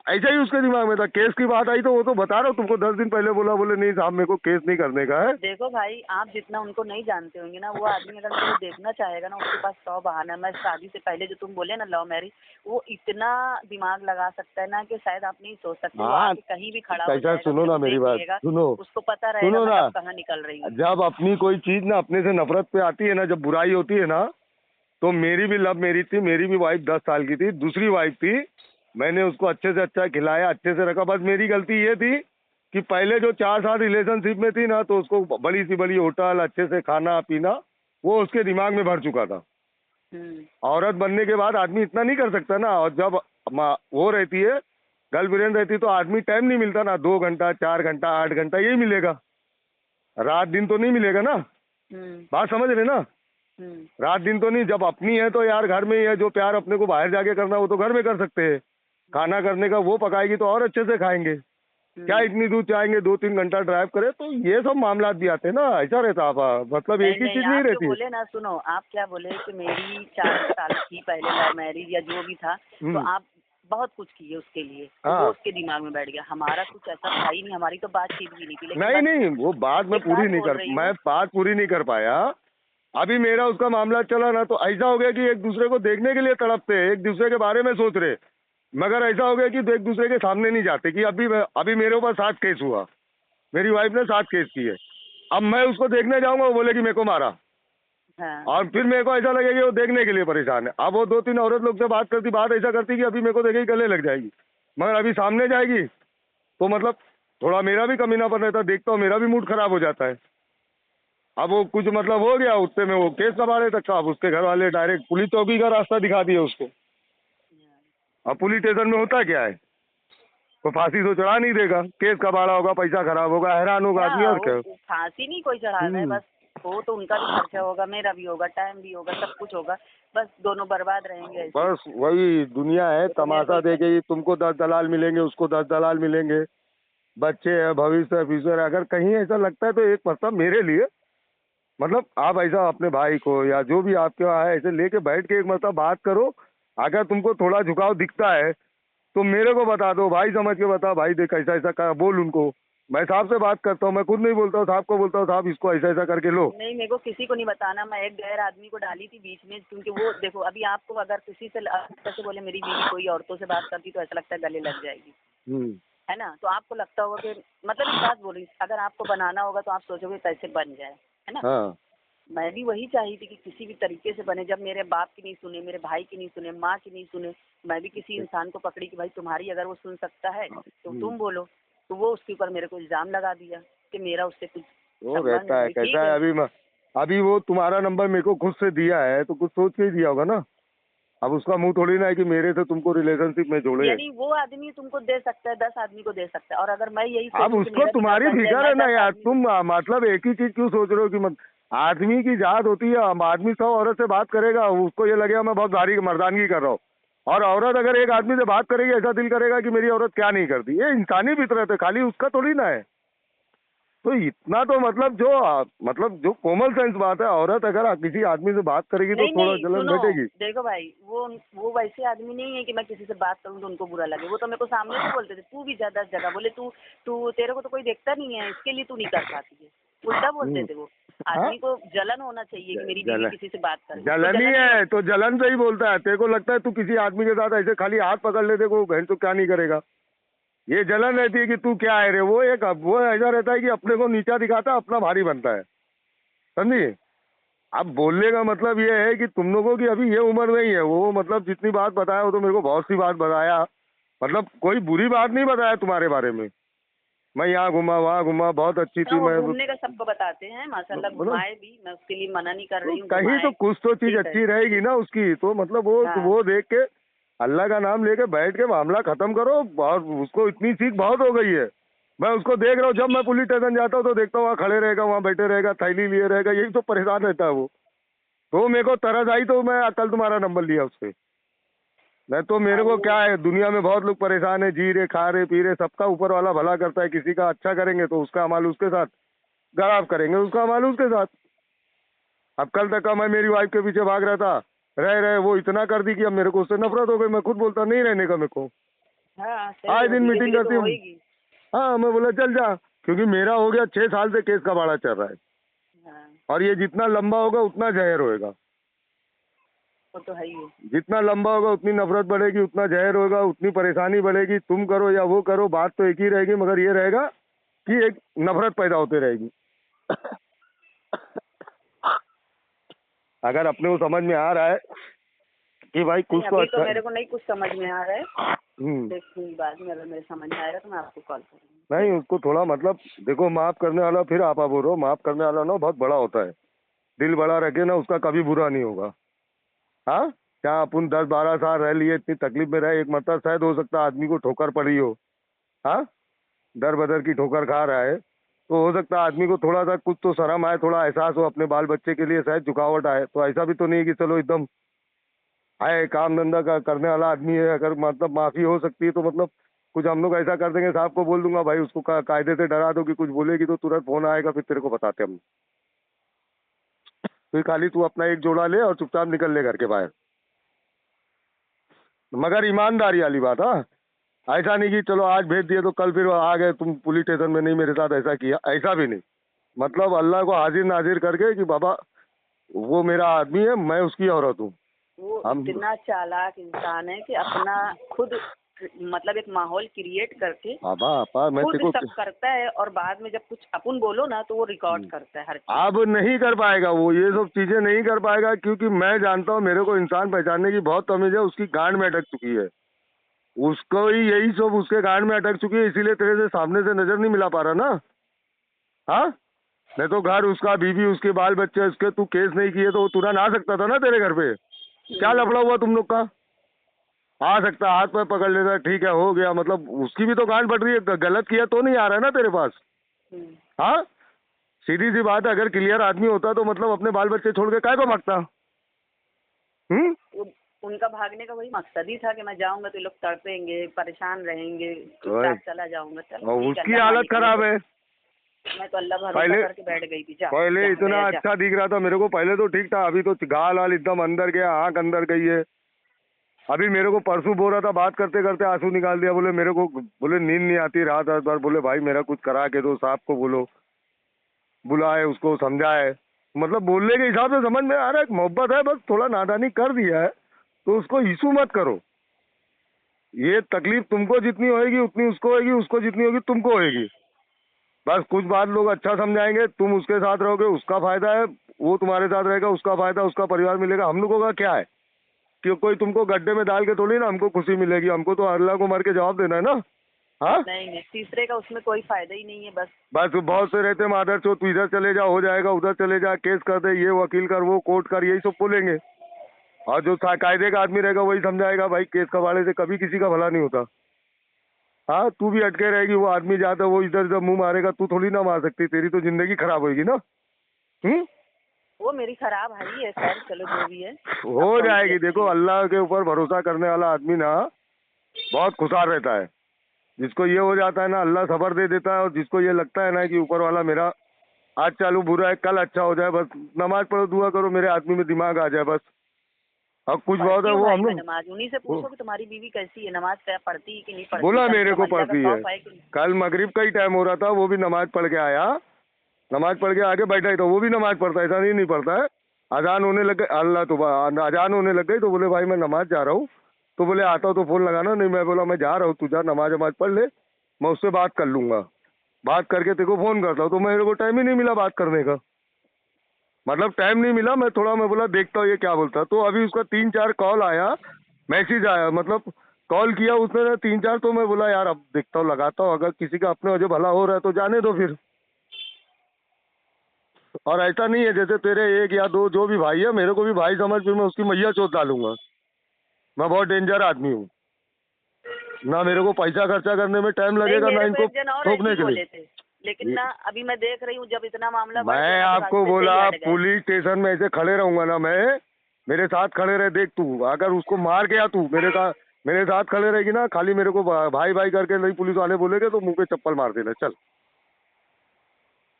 ऐसा ही उसके दिमाग में था। केस की बात आई तो वो तो बता रहा हूँ तुमको, 10 दिन पहले बोला, बोले नहीं साहब मेरे को केस नहीं करने का है। देखो भाई, आप जितना उनको नहीं जानते होंगे ना, वो आदमी अगर मेरे को देखना चाहेगा ना, उसके पास 100 बहाना है। मैं शादी से पहले जो तुम बोले ना लव मैरिज, वो इतना दिमाग लगा सकता है ना कि शायद आप नहीं सोच सकते। वो हाँ आके कहीं भी खड़ा हो कैसा, जाएगा, सुनो ना मेरे को मेरी देख बात, लेगा, सुनो उसको पता रहेगा सुनो मैं ना, कब कहाँ निकल रही हूँ। जब अपनी कोई चीज ना अपने से नफरत पे आती है ना, जब बुराई होती है ना, तो मेरी भी लव मेरी थी, मेरी भी वाइफ 10 साल की थी, दूसरी वाइफ थी, मैंने उसको अच्छे से अच्छा खिलाया, अच्छे से रखा। बस मेरी गलती ये थी कि पहले जो 4 साल रिलेशनशिप में थी ना, तो उसको बड़ी सी बड़ी होटल, अच्छे से खाना पीना, वो उसके दिमाग में भर चुका था। औरत बनने के बाद आदमी इतना नहीं कर सकता ना, और जब वो रहती है, गर्लफ्रेंड रहती, तो आदमी टाइम नहीं मिलता ना, 2 घंटा 4 घंटा 8 घंटा यही मिलेगा, रात दिन तो नहीं मिलेगा ना। बात समझ रहे ना, रात दिन तो नहीं। जब अपनी है तो यार घर में ही है, जो प्यार अपने को बाहर जाके करना वो तो घर में कर सकते हैं। खाना करने का वो पकाएगी तो और अच्छे से खाएंगे, क्या इतनी दूर जाएंगे, 2-3 घंटा ड्राइव करे, तो ये सब मामला भी आते हैं ना, ऐसा रहता है। मतलब एक ही चीज नहीं आप जो रहती। बोले ना, सुनो, आप क्या बोले कि मेरी 4 साल की पहले लव मैरिज या जो भी था, तो आप बहुत कुछ किए उसके लिए, तो हाँ। वो उसके दिमाग में बैठ गया। हमारा कुछ ऐसा था ही नहीं, हमारी तो बातचीत भी नहीं थी। लेकिन नहीं वो बात मैं पूरी नहीं कर, मैं बात पूरी नहीं कर पाया। अभी मेरा उसका मामला चला ना, तो ऐसा हो गया कि एक दूसरे को देखने के लिए तड़पते, एक दूसरे के बारे में सोच रहे, मगर ऐसा हो गया कि एक दूसरे के सामने नहीं जाते। कि अभी मेरे ऊपर 7 केस हुआ, मेरी वाइफ ने 7 केस किए, अब मैं उसको देखने जाऊंगा, वो बोले कि मेरे को मारा। हाँ। और फिर मेरे को ऐसा लगेगा कि वो देखने के लिए परेशान है। अब वो 2-3 औरत लोग से बात करती, बात ऐसा करती कि अभी मेरे को देखेगी गले लग जाएगी, मगर अभी सामने जाएगी तो मतलब थोड़ा मेरा भी कमीनापन रहता, देखता हूँ मेरा भी मूड खराब हो जाता है। अब वो कुछ मतलब हो गया, उत्ते में वो केस कबाड़े तक का, अब उसके घर वाले डायरेक्ट पुलिस चौकी का रास्ता दिखा दिया उसको। अब पुलिस स्टेशन में होता क्या है, तो फांसी तो चढ़ा नहीं देगा, केस कबाड़ा होगा, पैसा खराब होगा, हैरान होगा आदमी। और क्या, फांसी नहीं कोई चढ़ा रहा है, बस वो तो उनका भी खर्चा होगा, मेरा भी होगा, टाइम भी होगा, सब कुछ होगा, बस दोनों बर्बाद रहेंगे ऐसे। बस वही दुनिया है, तमाशा देखेगी। तुमको 10 दलाल मिलेंगे, उसको 10 दलाल मिलेंगे, बच्चे है, भविष्य फ्यूचर। अगर कहीं ऐसा लगता है तो एक मतलब मेरे लिए मतलब आप ऐसा अपने भाई को या जो भी आपके वहाँ है ऐसे लेके बैठ के एक मरतबा बात करो। अगर तुमको थोड़ा झुकाव दिखता है तो मेरे को बता दो, भाई समझ के बता, भाई देख ऐसा ऐसा कर, बोल उनको। मैं साहब से बात करता हूँ, मैं खुद नहीं बोलता हूँ, साहब को बोलता हूँ साहब इसको ऐसा ऐसा करके लो। नहीं, मेरे को किसी को नहीं बताना। मैं एक गैर आदमी को डाली थी बीच में, क्योंकि वो देखो अभी आपको अगर किसी से जैसे बोले मेरी बीवी कोई औरतों से बात करती तो ऐसा लगता है गले लग जाएगी, हम्म। है ना। तो आपको लगता होगा कि मतलब एक बात बोल रही, अगर आपको बनाना होगा तो आप सोचोगे कैसे बन जाए, है ना। हाँ। मैं भी वही चाही थी कि किसी भी तरीके से बने। जब मेरे बाप की नहीं सुने, मेरे भाई की नहीं सुने, माँ की नहीं सुने, मैं भी किसी इंसान को पकड़ी कि भाई तुम्हारी अगर वो सुन सकता है तो तुम बोलो। तो वो उसके ऊपर मेरे को इल्ज़ाम लगा दिया कि मेरा उससे कुछ वो संबंध रहता है। है, भाई ठीक कैसा है, है। अभी वो तुम्हारा नंबर मेरे को खुद से दिया है तो कुछ सोच के ही दिया होगा ना। अब उसका मुंह थोड़ी ना है कि मेरे से तुमको रिलेशनशिप में जोड़े। यानी वो आदमी तुमको दे सकता है, 10 आदमी को दे सकता है, और अगर मैं यही अब सोचूं कि उसको मेरा भी घर तुम्हारी बन जाए, फिक्र मैं है ना 10 यार, आदमी को। तुम मतलब एक ही चीज क्यों सोच रहे हो कि आदमी की जात होती है। आदमी 100 औरत से बात करेगा, उसको ये लगेगा मैं बहुत भारी मर्दानगी कर रहा हूँ। और औरत अगर एक आदमी से बात करेगी ऐसा दिल करेगा कि मेरी औरत क्या नहीं करती। ये इंसानी फितरत है, खाली उसका थोड़ी ना है। तो इतना तो मतलब जो कॉमन सेंस बात है, औरत अगर किसी आदमी से बात करेगी तो नहीं थोड़ा नहीं, जलन सुनो, बैठेगी। देखो भाई, वो वैसे आदमी नहीं है कि मैं किसी से बात करूं तो उनको बुरा लगे। वो तो मेरे को सामने से बोलते थे, तू भी ज्यादा जगह बोले, तू तू तेरे को तो कोई देखता नहीं है, इसके लिए तू नहीं कर पाती है। उल्टा बोलते थे वो। हाँ। आदमी को जलन होना चाहिए कि मेरी बीवी जलन, किसी से बात करे, उसको जलन ही जलन नहीं है होती। तो जलन से ही बोलता है। तेरे को लगता है तू किसी आदमी के साथ ऐसे खाली हाथ पकड़ ले, देखो बहन तो क्या नहीं करेगा। ये जलन रहती है कि तू क्या है रे। वो ऐसा रहता है कि अपने को नीचा दिखाता है, अपना भारी बनता है, समझी। अब बोलने का मतलब ये है कि तुम लोगों की अभी ये उम्र नहीं है। वो मतलब जितनी बात बताया वो तो मेरे को बहुत सी बात बताया, मतलब कोई बुरी बात नहीं बताया तुम्हारे बारे में। मैं यहाँ घुमा वहाँ घुमा, बहुत अच्छी हाँ, थी वो मैं, घूमने का सबको बताते हैं माशाल्लाह, मतलब घुमाए भी, मैं उसके लिए मना नहीं कर तो रही हूँ, कहीं तो घुमाए। कुछ तो चीज ठीक है। अच्छी रहेगी ना उसकी। तो मतलब हाँ। वो देख के अल्लाह का नाम लेके बैठ के मामला खत्म करो। और उसको इतनी सीख बहुत हो गई है। मैं उसको देख रहा हूँ, जब मैं पुलिस स्टेशन जाता हूँ तो देखता हूँ वहाँ खड़े रहेगा, वहाँ बैठे रहेगा, थैली लिए रहेगा, यही तो परेशान रहता है वो। तो मेरे को तरस आई तो मैं कल तुम्हारा नंबर लिया उससे। नहीं तो हाँ, मेरे को वो क्या है, दुनिया में बहुत लोग परेशान है, जी रहे खा रहे पी रहे, सबका ऊपर वाला भला करता है। किसी का अच्छा करेंगे तो उसका अमाल उसके साथ, खराब करेंगे उसका अमाल उसके साथ। अब कल तक का मैं मेरी वाइफ के पीछे भाग रहा था, रह रहे वो इतना कर दी कि अब मेरे को उससे नफरत हो गई। मैं खुद बोलता नहीं रहने का मेरे को, हाँ सही आए है, दिन धीरे मीटिंग धीरे करती तो हूँ। होएगी। हाँ, मैं बोला चल जा, क्योंकि मेरा हो गया 6 साल से केस का बाड़ा चल रहा है। हाँ, और ये जितना लंबा होगा उतना जहर होएगा। वो तो है ही है। जितना लंबा होगा उतनी नफरत बढ़ेगी, उतना जहर होगा, उतनी परेशानी बढ़ेगी। तुम करो या वो करो, बात तो एक ही रहेगी, मगर ये रहेगा कि एक नफरत पैदा होती रहेगी। अगर अपने को समझ में आ रहा है कि भाई नहीं, कुछ तो अभी तो अच्छा। मेरे को नहीं कुछ समझ में आ रहा है। हम्म। देखूंगी बाद में, अगर मेरे समझ में आएगा तो मैं आपको कॉल करूंगी। नहीं, उसको थोड़ा मतलब देखो, माफ करने वाला, फिर आप बोल रहे हो माफ करने वाला ना बहुत बड़ा होता है। दिल बड़ा रखे ना, उसका कभी बुरा नहीं होगा। हाँ, क्या अपन 10-12 साल रह लिए, इतनी तकलीफ में रहे, एक मतलब शायद हो सकता है आदमी को ठोकर पड़ी हो। हाँ, दर बदर की ठोकर खा रहा है, तो हो सकता है आदमी को थोड़ा सा कुछ तो शर्म आए, थोड़ा एहसास हो अपने बाल बच्चे के लिए, शायद झुकावट आए। तो ऐसा भी तो नहीं है कि चलो एकदम आए, काम धंधा का करने वाला आदमी है, अगर मतलब माफी हो सकती है तो मतलब कुछ हम लोग ऐसा कर देंगे, साहब को बोल दूंगा भाई उसको कायदे से डरा दो कि कुछ बोलेगी तो तुरंत फोन आएगा, फिर तेरे को बताते हम। फिर खाली तू अपना एक जोड़ा ले और चुपचाप निकल ले घर के बाहर, मगर ईमानदारी वाली बात। हाँ, ऐसा नहीं कि चलो आज भेज दिए तो कल फिर आ गए तुम पुलिस स्टेशन में, नहीं मेरे साथ ऐसा किया, ऐसा भी नहीं। मतलब अल्लाह को हाजिर नाजिर करके कि बाबा वो मेरा आदमी है, मैं उसकी औरत हूँ। वो हम इतना चालाक इंसान है कि अपना खुद मतलब एक माहौल क्रिएट करके बाबा आपा मैं खुद तेको सब करता है, और बाद में जब कुछ अपन बोलो ना तो वो रिकॉर्ड करता है हर चीज। अब नहीं कर पाएगा वो, ये सब चीजें नहीं कर पाएगा, क्योंकि मैं जानता हूँ, मेरे को इंसान पहचानने की बहुत तमीज है। उसकी गांड में अटक चुकी है, उसको ही यही सब उसके गांड में अटक चुकी है, इसीलिए तेरे से सामने से नजर नहीं मिला पा रहा ना। हाँ, नहीं तो घर उसका, बीवी उसके, बाल बच्चे उसके, तू केस नहीं किए तो वो तुरंत आ सकता था ना तेरे घर पे। क्या लफड़ा हुआ तुम लोग का? आ सकता, हाथ पैर पकड़ लेता, ठीक है हो गया। मतलब उसकी भी तो गांड फट रही है, गलत किया तो नहीं आ रहा है ना तेरे पास। हम्म। हाँ, सीधी सी बात है, अगर क्लियर आदमी होता तो मतलब अपने बाल बच्चे छोड़ के काय को भागता। हम्म। उनका भागने का वही मकसद ही था कि मैं जाऊंगा तो ये लोग तड़पेंगे, परेशान रहेंगे, वही। चुपचाप चला जाऊंगा। चलो और ठीक है, उसकी अल्लाह हालत मालिक, हमें खराब तो है। मैं तो अल्लाह भरोसा पहले करके बैठ गई थी। जा पहले जा, इतना रह जा। अच्छा दिख रहा था मेरे को, पहले तो ठीक था, अभी तो गाल वाल एकदम अंदर गया, आंख अंदर गई है। अभी मेरे को परसों बोल रहा था, बात करते करते आंसू निकाल दिया, बोले मेरे को, बोले नींद नहीं आती रात रात भर, बोले भाई मेरा कुछ करा के दो, साहब को बोलो, बुलाए उसको, समझाए। मतलब बोलने के हिसाब से समझ में आ रहा है, मोहब्बत है, बस थोड़ा नादानी कर दिया है, तो उसको इशू मत करो। ये तकलीफ तुमको जितनी होएगी उतनी उसको होएगी, उसको जितनी होगी तुमको होएगी। बस कुछ बात लोग अच्छा समझाएंगे, तुम उसके साथ रहोगे, उसका फायदा है, वो तुम्हारे साथ रहेगा, उसका फायदा, उसका परिवार मिलेगा। हम लोगों का क्या है कि कोई तुमको गड्ढे में डाल के थोड़ी ना हमको खुशी मिलेगी, हमको तो अल्लाह को मर के जवाब देना है ना। हाँ, नहीं नहीं, तीसरे का उसमें कोई फायदा ही नहीं है। बस बस बहुत से रहते मादर चो, तू इधर चले जा, हो जाएगा, उधर चले जा, केस कर दे, ये वकील कर, वो कोर्ट कर, यही सब बोलेंगे। और जो कायदे का आदमी रहेगा वही समझाएगा, भाई केस कबाड़े से कभी किसी का भला नहीं होता। हाँ, तू भी अटके रहेगी, वो आदमी जाता, वो इधर इधर मुंह मारेगा, तू थोड़ी ना मार सकती, तेरी तो जिंदगी खराब होगी ना। वो मेरी खराब है सर, चलो जो भी है। हो जाएगी। देखो, अल्लाह के ऊपर भरोसा करने वाला आदमी ना बहुत खुशहाल रहता है। जिसको ये हो जाता है ना, अल्लाह सबर दे देता है, और जिसको ये लगता है ना कि ऊपर वाला मेरा आज चालू बुरा है, कल अच्छा हो जाए, बस नमाज पढ़ो, दुआ करो, मेरे आदमी में दिमाग आ जाए, बस। अब कुछ बहुत है वो हम लोग। नमाज उन्हीं से पूछो कि तुम्हारी बीवी कैसी है, नमाज क्या पढ़ती है कि नहीं पढ़ती। बोला कल मेरे को अल्लाह का पढ़ती है। खौफ कि नहीं? कल मगरिब का ही टाइम हो रहा था, वो भी नमाज पढ़ के आया, नमाज पढ़ के आके बैठा ही था, वो भी नमाज पढ़ता है, ऐसा नहीं पढ़ता है। अजान होने लग गए, अल्लाह तो अजान होने लग गई, तो बोले भाई मैं नमाज जा रहा हूँ, तो बोले आता हूँ तो फोन लगाना। नहीं, मैं बोला मैं जा रहा हूँ, तू जा नमाज वमाज पढ़ ले, मैं उससे बात कर लूंगा, बात करके तेरे को फोन करता हूँ। तो मेरे को टाइम ही नहीं मिला बात करने का, मतलब टाइम नहीं मिला। मैं बोला देखता हूँ ये क्या बोलता है। तो अभी उसका 3-4 कॉल आया, मैसेज आया, मतलब कॉल किया उसने 3-4, तो मैं बोला यार अब देखता हूँ, लगाता हूँ, अगर किसी का अपने वजह भला हो रहा है तो जाने दो फिर। और ऐसा नहीं है जैसे तेरे 1 या 2 जो भी भाई है, मेरे को भी भाई समझ, फिर मैं उसकी मैया चोट डालूंगा। मैं बहुत डेंजर आदमी हूँ ना, मेरे को पैसा खर्चा करने में टाइम नहीं, लगेगा ना मेरे को इनको एक जन और ठोकने ऐसे के लिए। बोले थे, लेकिन ना अभी मैं देख रही हूँ जब इतना मामला बढ़ मैं गया ना, तो आपको रास्ते से बोला ही हट गए। पुलिस स्टेशन में ऐसे खड़े रहूंगा ना मैं, मेरे साथ खड़े रहे, देख तू अगर उसको मार गया, तू मेरे साथ खड़े रहेगी ना, खाली मेरे को भाई भाई करके नहीं पुलिस वाले बोलेंगे तो मुंह पे चप्पल मार देना। चल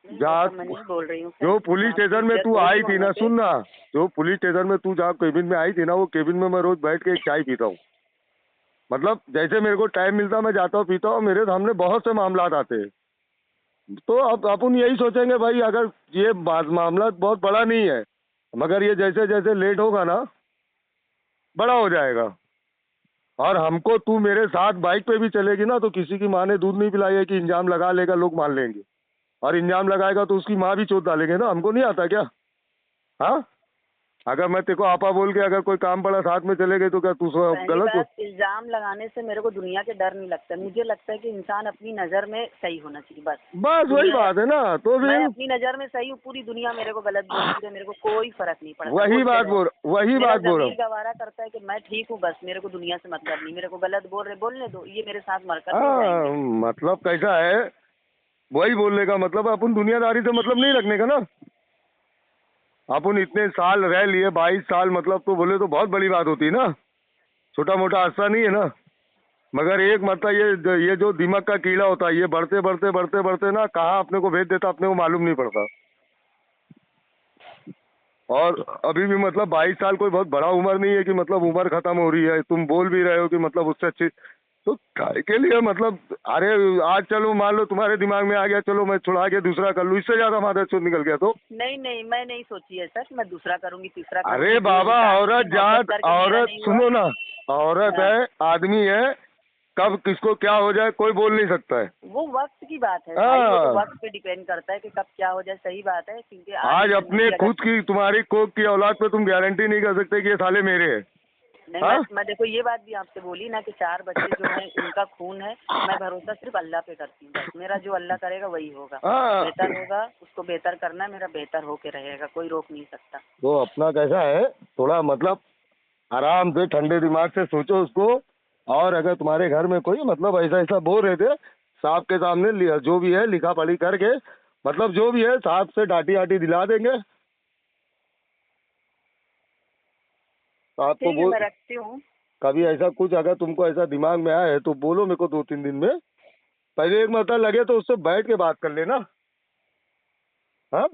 नहीं, जा। वो सब मैं नहीं बोल रही हूँ सर, जो पुलिस आपकी स्टेशन में इज्जत तू होगी आई थी वहाँ ना, पे। सुन ना, जो पुलिस स्टेशन में तू जहाँ केबिन में आई थी ना, वो केबिन में मैं रोज बैठ के एक चाय पीता हूँ। मतलब जैसे मेरे को टाइम मिलता मैं जाता हूँ, पीता हूँ, मेरे सामने बहुत से मामला आते हैं। तो अब अपन यही सोचेंगे भाई, अगर ये मामला बहुत बड़ा नहीं है, मगर ये जैसे जैसे लेट होगा ना बड़ा हो जाएगा। और हमको, तू मेरे साथ बाइक पे भी चलेगी ना, तो किसी की माँ ने दूध नहीं पिलाई है कि इंजाम लगा लेगा, लोग मान लेंगे। और इंजाम लगाएगा तो उसकी माँ भी चोट डालेंगे ना, हमको नहीं आता क्या? हाँ, अगर मैं तेरे को आपा बोल के अगर कोई काम पड़ा साथ में चले गए तो क्या तू पहली गलत हो? बात, इल्जाम लगाने से मेरे को दुनिया के डर नहीं लगता। मुझे लगता है कि इंसान अपनी नज़र में सही होना चाहिए, बस। बस वही बात है ना, तो मैं फिर अपनी नज़र में सही हूँ, पूरी दुनिया मेरे को गलत बोलती है, मेरे को कोई फर्क नहीं पड़ता। वही बात बोल मेरा रहा ज़मीर हूँ। गवारा करता है कि मैं ठीक हूँ, बस मेरे को दुनिया से मतलब नहीं। मेरे को गलत बोल रहे बोलने दो, ये मेरे साथ मरकर नहीं हाँ, जाएंगे। मतलब कैसा है, वही बोलने का मतलब अपन दुनियादारी से मतलब नहीं रखने का ना। अपन इतने साल रह लिए, 22 साल, मतलब तो बोले तो बहुत बड़ी बात होती है ना, छोटा मोटा हादसा नहीं है ना। मगर एक मतलब ये जो दिमाग का कीड़ा होता है, ये बढ़ते बढ़ते बढ़ते बढ़ते ना कहाँ अपने को भेज देता अपने को मालूम नहीं पड़ता। और अभी भी मतलब 22 साल कोई बहुत बड़ा उम्र नहीं है कि मतलब उम्र खत्म हो रही है। तुम बोल भी रहे हो कि मतलब उससे अच्छी, तो काय के लिए मतलब, अरे आज चलो मान लो तुम्हारे दिमाग में आ गया, चलो मैं छुड़ा के दूसरा कर लूँ, इससे ज्यादा मादर चोट निकल गया तो? नहीं नहीं, मैं नहीं सोची है सर, मैं दूसरा करूंगी, तीसरा करूंगी। अरे जो बाबा, इंसान औरत की मोहब्बत जात, करके मेरा औरत नहीं हुआ। सुनो ना, औरत हाँ। है, आदमी है, कब किसको क्या हो जाए कोई बोल नहीं सकता है। वो वक्त की बात है हाँ। भाई, वो तो वक्त पे डिपेंड करता है कि कब क्या हो जाए। सही बात है, क्योंकि आज आगे अपने जिंदगी खुद की तुम्हारी कोख की औलाद पे तुम गारंटी नहीं कर सकते कि ये साले मेरे हैं। नहीं, हाँ? मैं देखो ये बात भी आपसे बोली ना कि 4 बच्चे जो हैं उनका खून है। मैं भरोसा सिर्फ अल्लाह पे करती हूँ, बस। मेरा जो अल्लाह करेगा वही होगा। हाँ। बेहतर होगा, उसको बेहतर करना है, मेरा बेहतर होके रहेगा, कोई रोक नहीं सकता। तो अपना कैसा है, थोड़ा मतलब आराम से ठंडे दिमाग से सोचो उसको। और अगर तुम्हारे घर में कोई मतलब ऐसा ऐसा बोल रहे थे, साहब के सामने जो भी है लिखा पढ़ी करके, मतलब जो भी है साहब से डांटी आटी दिला देंगे। तो आपको ठीक है, बोल, मैं रखती हूँ। कभी ऐसा कुछ अगर तुमको ऐसा दिमाग में आए तो बोलो मेरे को 2-3 दिन में। पहले एक मतलब लगे तो उससे बैठ के बात कर लेना। हाँ?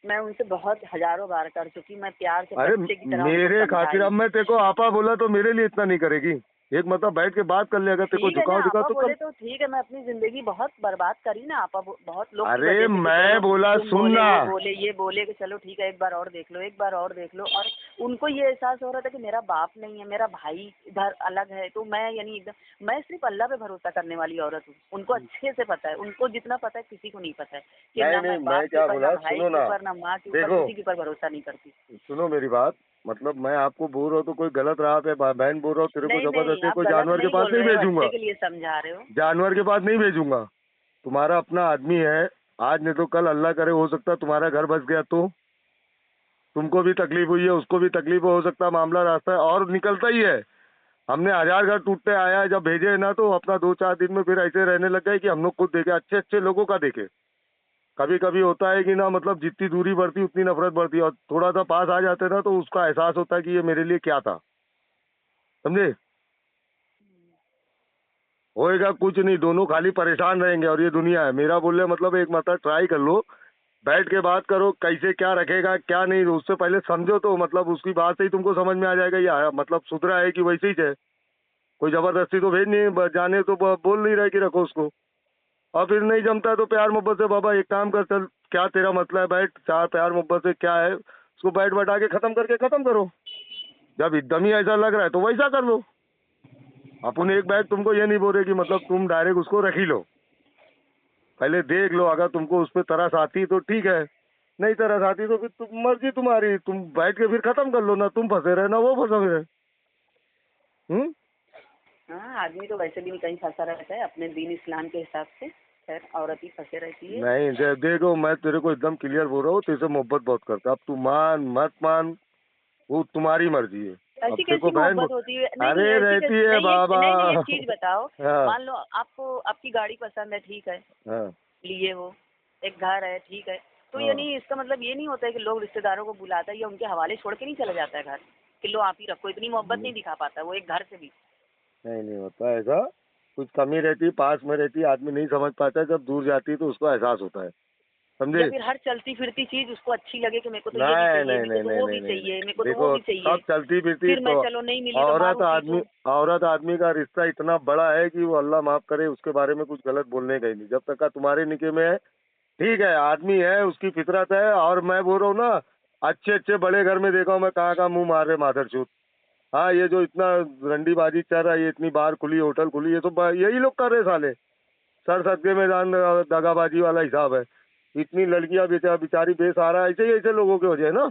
मैं उनसे बहुत हजारों बार कर चुकी, मैं प्यार से अरे बच्चे की तरह मेरे उनको खातिर अब समझाई। मैं तेरे को आपा बोला तो मेरे लिए इतना नहीं करेगी? एक मतलब बैठ के बात कर ले, अगर तेरे को ठीक है ना, झुकाव दिखा आपा तो कर। बोले तो ठीक है, मैं अपनी जिंदगी बहुत बर्बाद करी ना आपा, बहुत लोग की अरे वजह से, कि चलो मैं बोला तुम बोले, सुनना। वो बोले, ये बोले कि चलो ठीक है एक बार और देख लो, एक बार और देख लो। और उनको ये एहसास हो रहा था कि मेरा बाप नहीं है, मेरा भाई इधर अलग है, तो मैं यानी एकदम, मैं सिर्फ अल्लाह पे भरोसा करने वाली औरत हूँ। उनको अच्छे से पता है, उनको जितना पता है किसी को नहीं पता है, कि नहीं ना नहीं, मैं मैं बाप के क्या ऊपर, ना बोला, भाई सुनो के ना। ऊपर, ना माँ के ऊपर, देखो, किसी के ऊपर भरोसा नहीं करती। सुनो मेरी बात। मतलब मैं आपको बोल रहा हूँ तो कोई गलत राह पे बहन बोल रहा हूँ, तेरे को नहीं नहीं, जबरदस्ती आप कोई गलत जानवर के नहीं पास बोल नहीं रहे हो, भेजूंगा। अच्छे के लिए समझा रहे हो। जानवर के पास नहीं भेजूंगा। तुम्हारा अपना आदमी है, आज नहीं तो कल अल्लाह करे हो सकता है तुम्हारा घर बस गया तो तुमको भी तकलीफ हुई है, उसको भी तकलीफ हो सकता है, मामला रास्ता है और निकलता ही है। हमने 1000 घर टूटते आया है, जब भेजे है ना तो अपना 2-4 दिन में फिर ऐसे रहने लग गए कि हम लोग खुद देखे, अच्छे अच्छे लोगों का देखे। कभी कभी होता है कि ना, मतलब जितनी दूरी बढ़ती उतनी नफरत बढ़ती है, और थोड़ा सा पास आ जाते ना तो उसका एहसास होता है कि ये मेरे लिए क्या था। समझे? होएगा कुछ नहीं, दोनों खाली परेशान रहेंगे और ये दुनिया है। मेरा बोलने मतलब एक मतलब ट्राई कर लो, बैठ के बात करो, कैसे क्या रखेगा क्या नहीं, उससे पहले समझो तो मतलब उसकी बात से ही तुमको समझ में आ जाएगा या मतलब सुधरा है कि वैसे ही है। कोई जबरदस्ती तो भेज नहीं, जाने तो बोल नहीं रहे कि रखो उसको। और फिर नहीं जमता तो प्यार मोहब्बत से, बाबा एक काम कर, चल क्या तेरा मसला है, बैठ चार प्यार मोहब्बत से क्या है उसको बैठ बैठा के खत्म करके खत्म करो। जब एकदम ही ऐसा लग रहा है तो वैसा कर लो। अपन एक बैग तुमको ये नहीं बोल रहे कि मतलब तुम डायरेक्ट उसको रख ही लो, पहले देख लो, अगर तुमको उस पर तरस आती तो ठीक है, नहीं तरस आती तो फिर तुम मर्जी तुम्हारी, तुम बैठ के फिर खत्म कर लो, ना तुम फंसे रहे ना वो फंसे रहे। हम्म? हाँ, आदमी तो वैसे भी कहीं फंसा रहता है अपने दीन इस्लाम के हिसाब से, खैर औरत ही फंसे रहती है। नहीं देखो, मैं तेरे को एकदम क्लियर बोल रहा हूँ, तेरे से मोहब्बत बहुत करता, अब तू मान मत मान वो तुम्हारी मर्जी है। अब ऐसी देखो कैसी बहन, मोहब्बत होती है? नहीं नहीं, अरे ऐसी रहती कैसी, है नहीं एक, बाबा। नहीं नहीं, एक चीज बताओ। हाँ मान लो आपको आपकी गाड़ी पसंद है, ठीक है, हाँ लिए हो, एक घर है, ठीक है, तो ये हाँ। नहीं, इसका मतलब ये नहीं होता है कि लोग रिश्तेदारों को बुलाता है या उनके हवाले छोड़ के नहीं चला जाता है घर, कि लो आप ही रखो, इतनी मोहब्बत नहीं दिखा पाता वो एक घर से भी। नहीं नहीं होता ऐसा, कुछ कमी रहती है, पास में रहती है आदमी नहीं समझ पाता, जब दूर जाती है तो उसको एहसास होता है। या समझे? फिर हर चलती फिरती चीज उसको अच्छी लगे कि मेरे को तो ये भी नहीं चाहिए, नहीं मेरे को नहीं तो नहीं वो नहीं भी नहीं चाहिए, मेरे को नहीं, तो वो देखो भी चाहिए, सब चलती फिरती फिर मैं तो चलो नहीं मिली तो औरत मारूं आदमी, पीटूं। औरत आदमी का रिश्ता इतना बड़ा है कि वो अल्लाह माफ करे उसके बारे में कुछ गलत बोलने का ही नहीं, जब तक का तुम्हारे निके में है ठीक है, आदमी है उसकी फितरत है। और मैं बोल रहा हूँ ना, अच्छे अच्छे बड़े घर में देखा हूँ मैं, कहाँ कहाँ मुंह मार रहे माधरचोद। हाँ, ये जो इतना रंडीबाजी चल रहा है, ये इतनी बार खुली होटल खुली, ये तो यही लोग कर रहे साले, सर सदके में जान दगाबाजी वाला हिसाब है। इतनी लड़कियां बेचारी बेसहारा, ऐसे ही ऐसे लोगों की वजह है ना।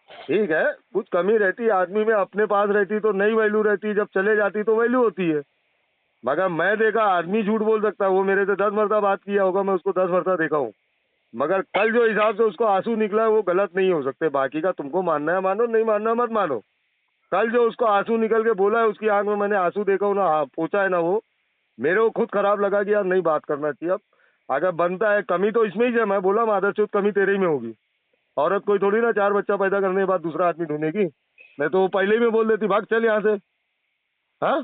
ठीक है, कुछ कमी रहती है आदमी में, अपने पास रहती तो नहीं वैल्यू रहती, जब चले जाती तो वैल्यू होती है। मगर मैं देखा आदमी झूठ बोल सकता है, वो मेरे से 10 मरतबा बात किया होगा, मैं उसको 10 मरतबा देखा हूँ, मगर कल जो हिसाब से उसको आंसू निकला है वो गलत नहीं हो सकते। बाकी का तुमको मानना है मानो, नहीं मानना मत मानो। कल जो उसको आंसू निकल के बोला है, उसकी आंख में मैंने आंसू देखा हूँ ना, हाँ पूछा है ना, वो मेरे को खुद खराब लगा कि यार नहीं बात करना चाहिए। अब अगर बनता है, कमी तो इसमें ही है, मैं बोला मादरचोद कमी तेरे ही में होगी। औरत कोई थोड़ी ना 4 बच्चा पैदा करने के बाद दूसरा आदमी ढूंढेगी, नहीं तो वो पहले ही में बोल देती भाग चल यहाँ से। हाँ,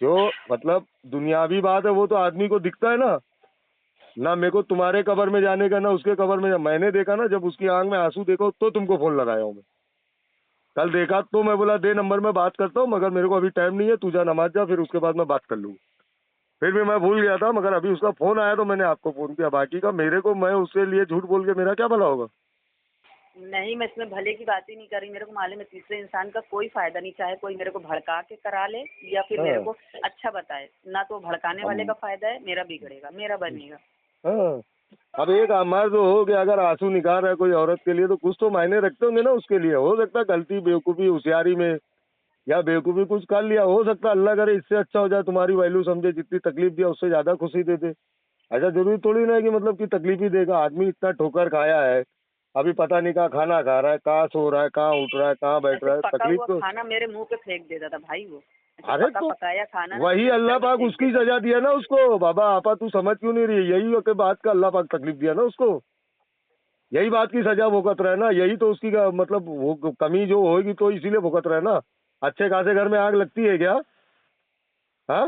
जो मतलब दुनियावी बात है वो तो आदमी को दिखता है ना, ना मेरे को तुम्हारे कब्र में जाने का ना उसके कब्र में मैंने देखा ना, जब उसकी आंख में आंसू देखो तो तुमको फोन लगाया हूँ मैं। कल देखा तो मैं बोला दे नंबर में बात करता हूँ, मगर मेरे को अभी टाइम नहीं है, तू जा नमाज जा, फिर उसके बाद मैं बात कर लूँगा। फिर भी मैं भूल गया था, मगर अभी उसका फोन आया तो मैंने आपको फोन किया। बाकी का मेरे को, मैं उसके लिए झूठ बोल के मेरा क्या भला होगा? नहीं, मैं इसमें भले की बात ही नहीं कर रही, मेरे को मालूम है तीसरे इंसान का कोई फायदा नहीं, चाहे कोई मेरे को भड़का के करा ले या फिर मेरे हाँ। को अच्छा बताए ना, तो भड़काने वाले हम का फायदा है, मेरा बिगड़ेगा, मेरा बनेगा। हाँ, अब एक मर्द हो गया, अगर आंसू निकाल रहा है कोई औरत के लिए तो कुछ तो मायने रखते होंगे ना उसके लिए। हो सकता है गलती बेवकूफ़ी होशियारी में या बेवकूफ़ी कुछ कर लिया, हो सकता है अल्लाह करे इससे अच्छा हो जाए, तुम्हारी वैल्यू समझे, जितनी तकलीफ दिया उससे ज़्यादा खुशी दे दे। ऐसा जरूरी थोड़ी ना है कि मतलब कि तकलीफ ही देगा। आदमी इतना ठोकर खाया है, अभी पता नहीं कहाँ खाना खा रहा है, कहाँ सो रहा है, कहाँ उठ रहा है, कहाँ बैठ ऐसे रहा है, पका तकलीफ हुआ तो। खाना मेरे मुंह पे फेंक देता था भाई वो, ऐसे अरे पका तो पकाया खाना ना वही मेरे अल्लाह सर पे पाक फेंक उसकी देता था। सजा दिया ना उसको। बाबा आपा तू समझ क्यों नहीं रही? यही के बात का अल्लाह पाक तकलीफ दिया ना उसको, यही बात की सजा भुगत रहा है ना, यही तो उसकी मतलब वो कमी जो होगी तो इसीलिए भुगत रहा है ना। अच्छे खासे घर में आग लगती है क्या? हाँ,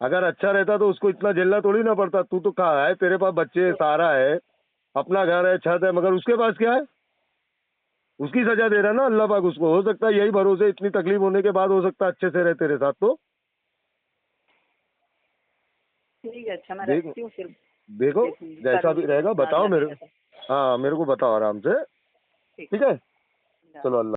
अगर अच्छा रहता तो उसको इतना झेलना थोड़ी ना पड़ता। तू तो कहाँ है, तेरे पास बच्चे है, सारा है, अपना घर है, छत है, मगर उसके पास क्या है? उसकी सजा दे रहा है ना अल्लाह पाक उसको। हो सकता है यही भरोसे इतनी तकलीफ होने के बाद हो सकता है अच्छे से रहे तेरे साथ। तो ठीक है, अच्छा मैं देख, रखती हूँ फिर। देखो देखूंगी, जैसा भी करूंगी रहेगा जितना बताओ अल्लाह मेरे। करेगा। हाँ मेरे को बताओ आराम से। ठीक ठीक है, है। चलो अल्लाह।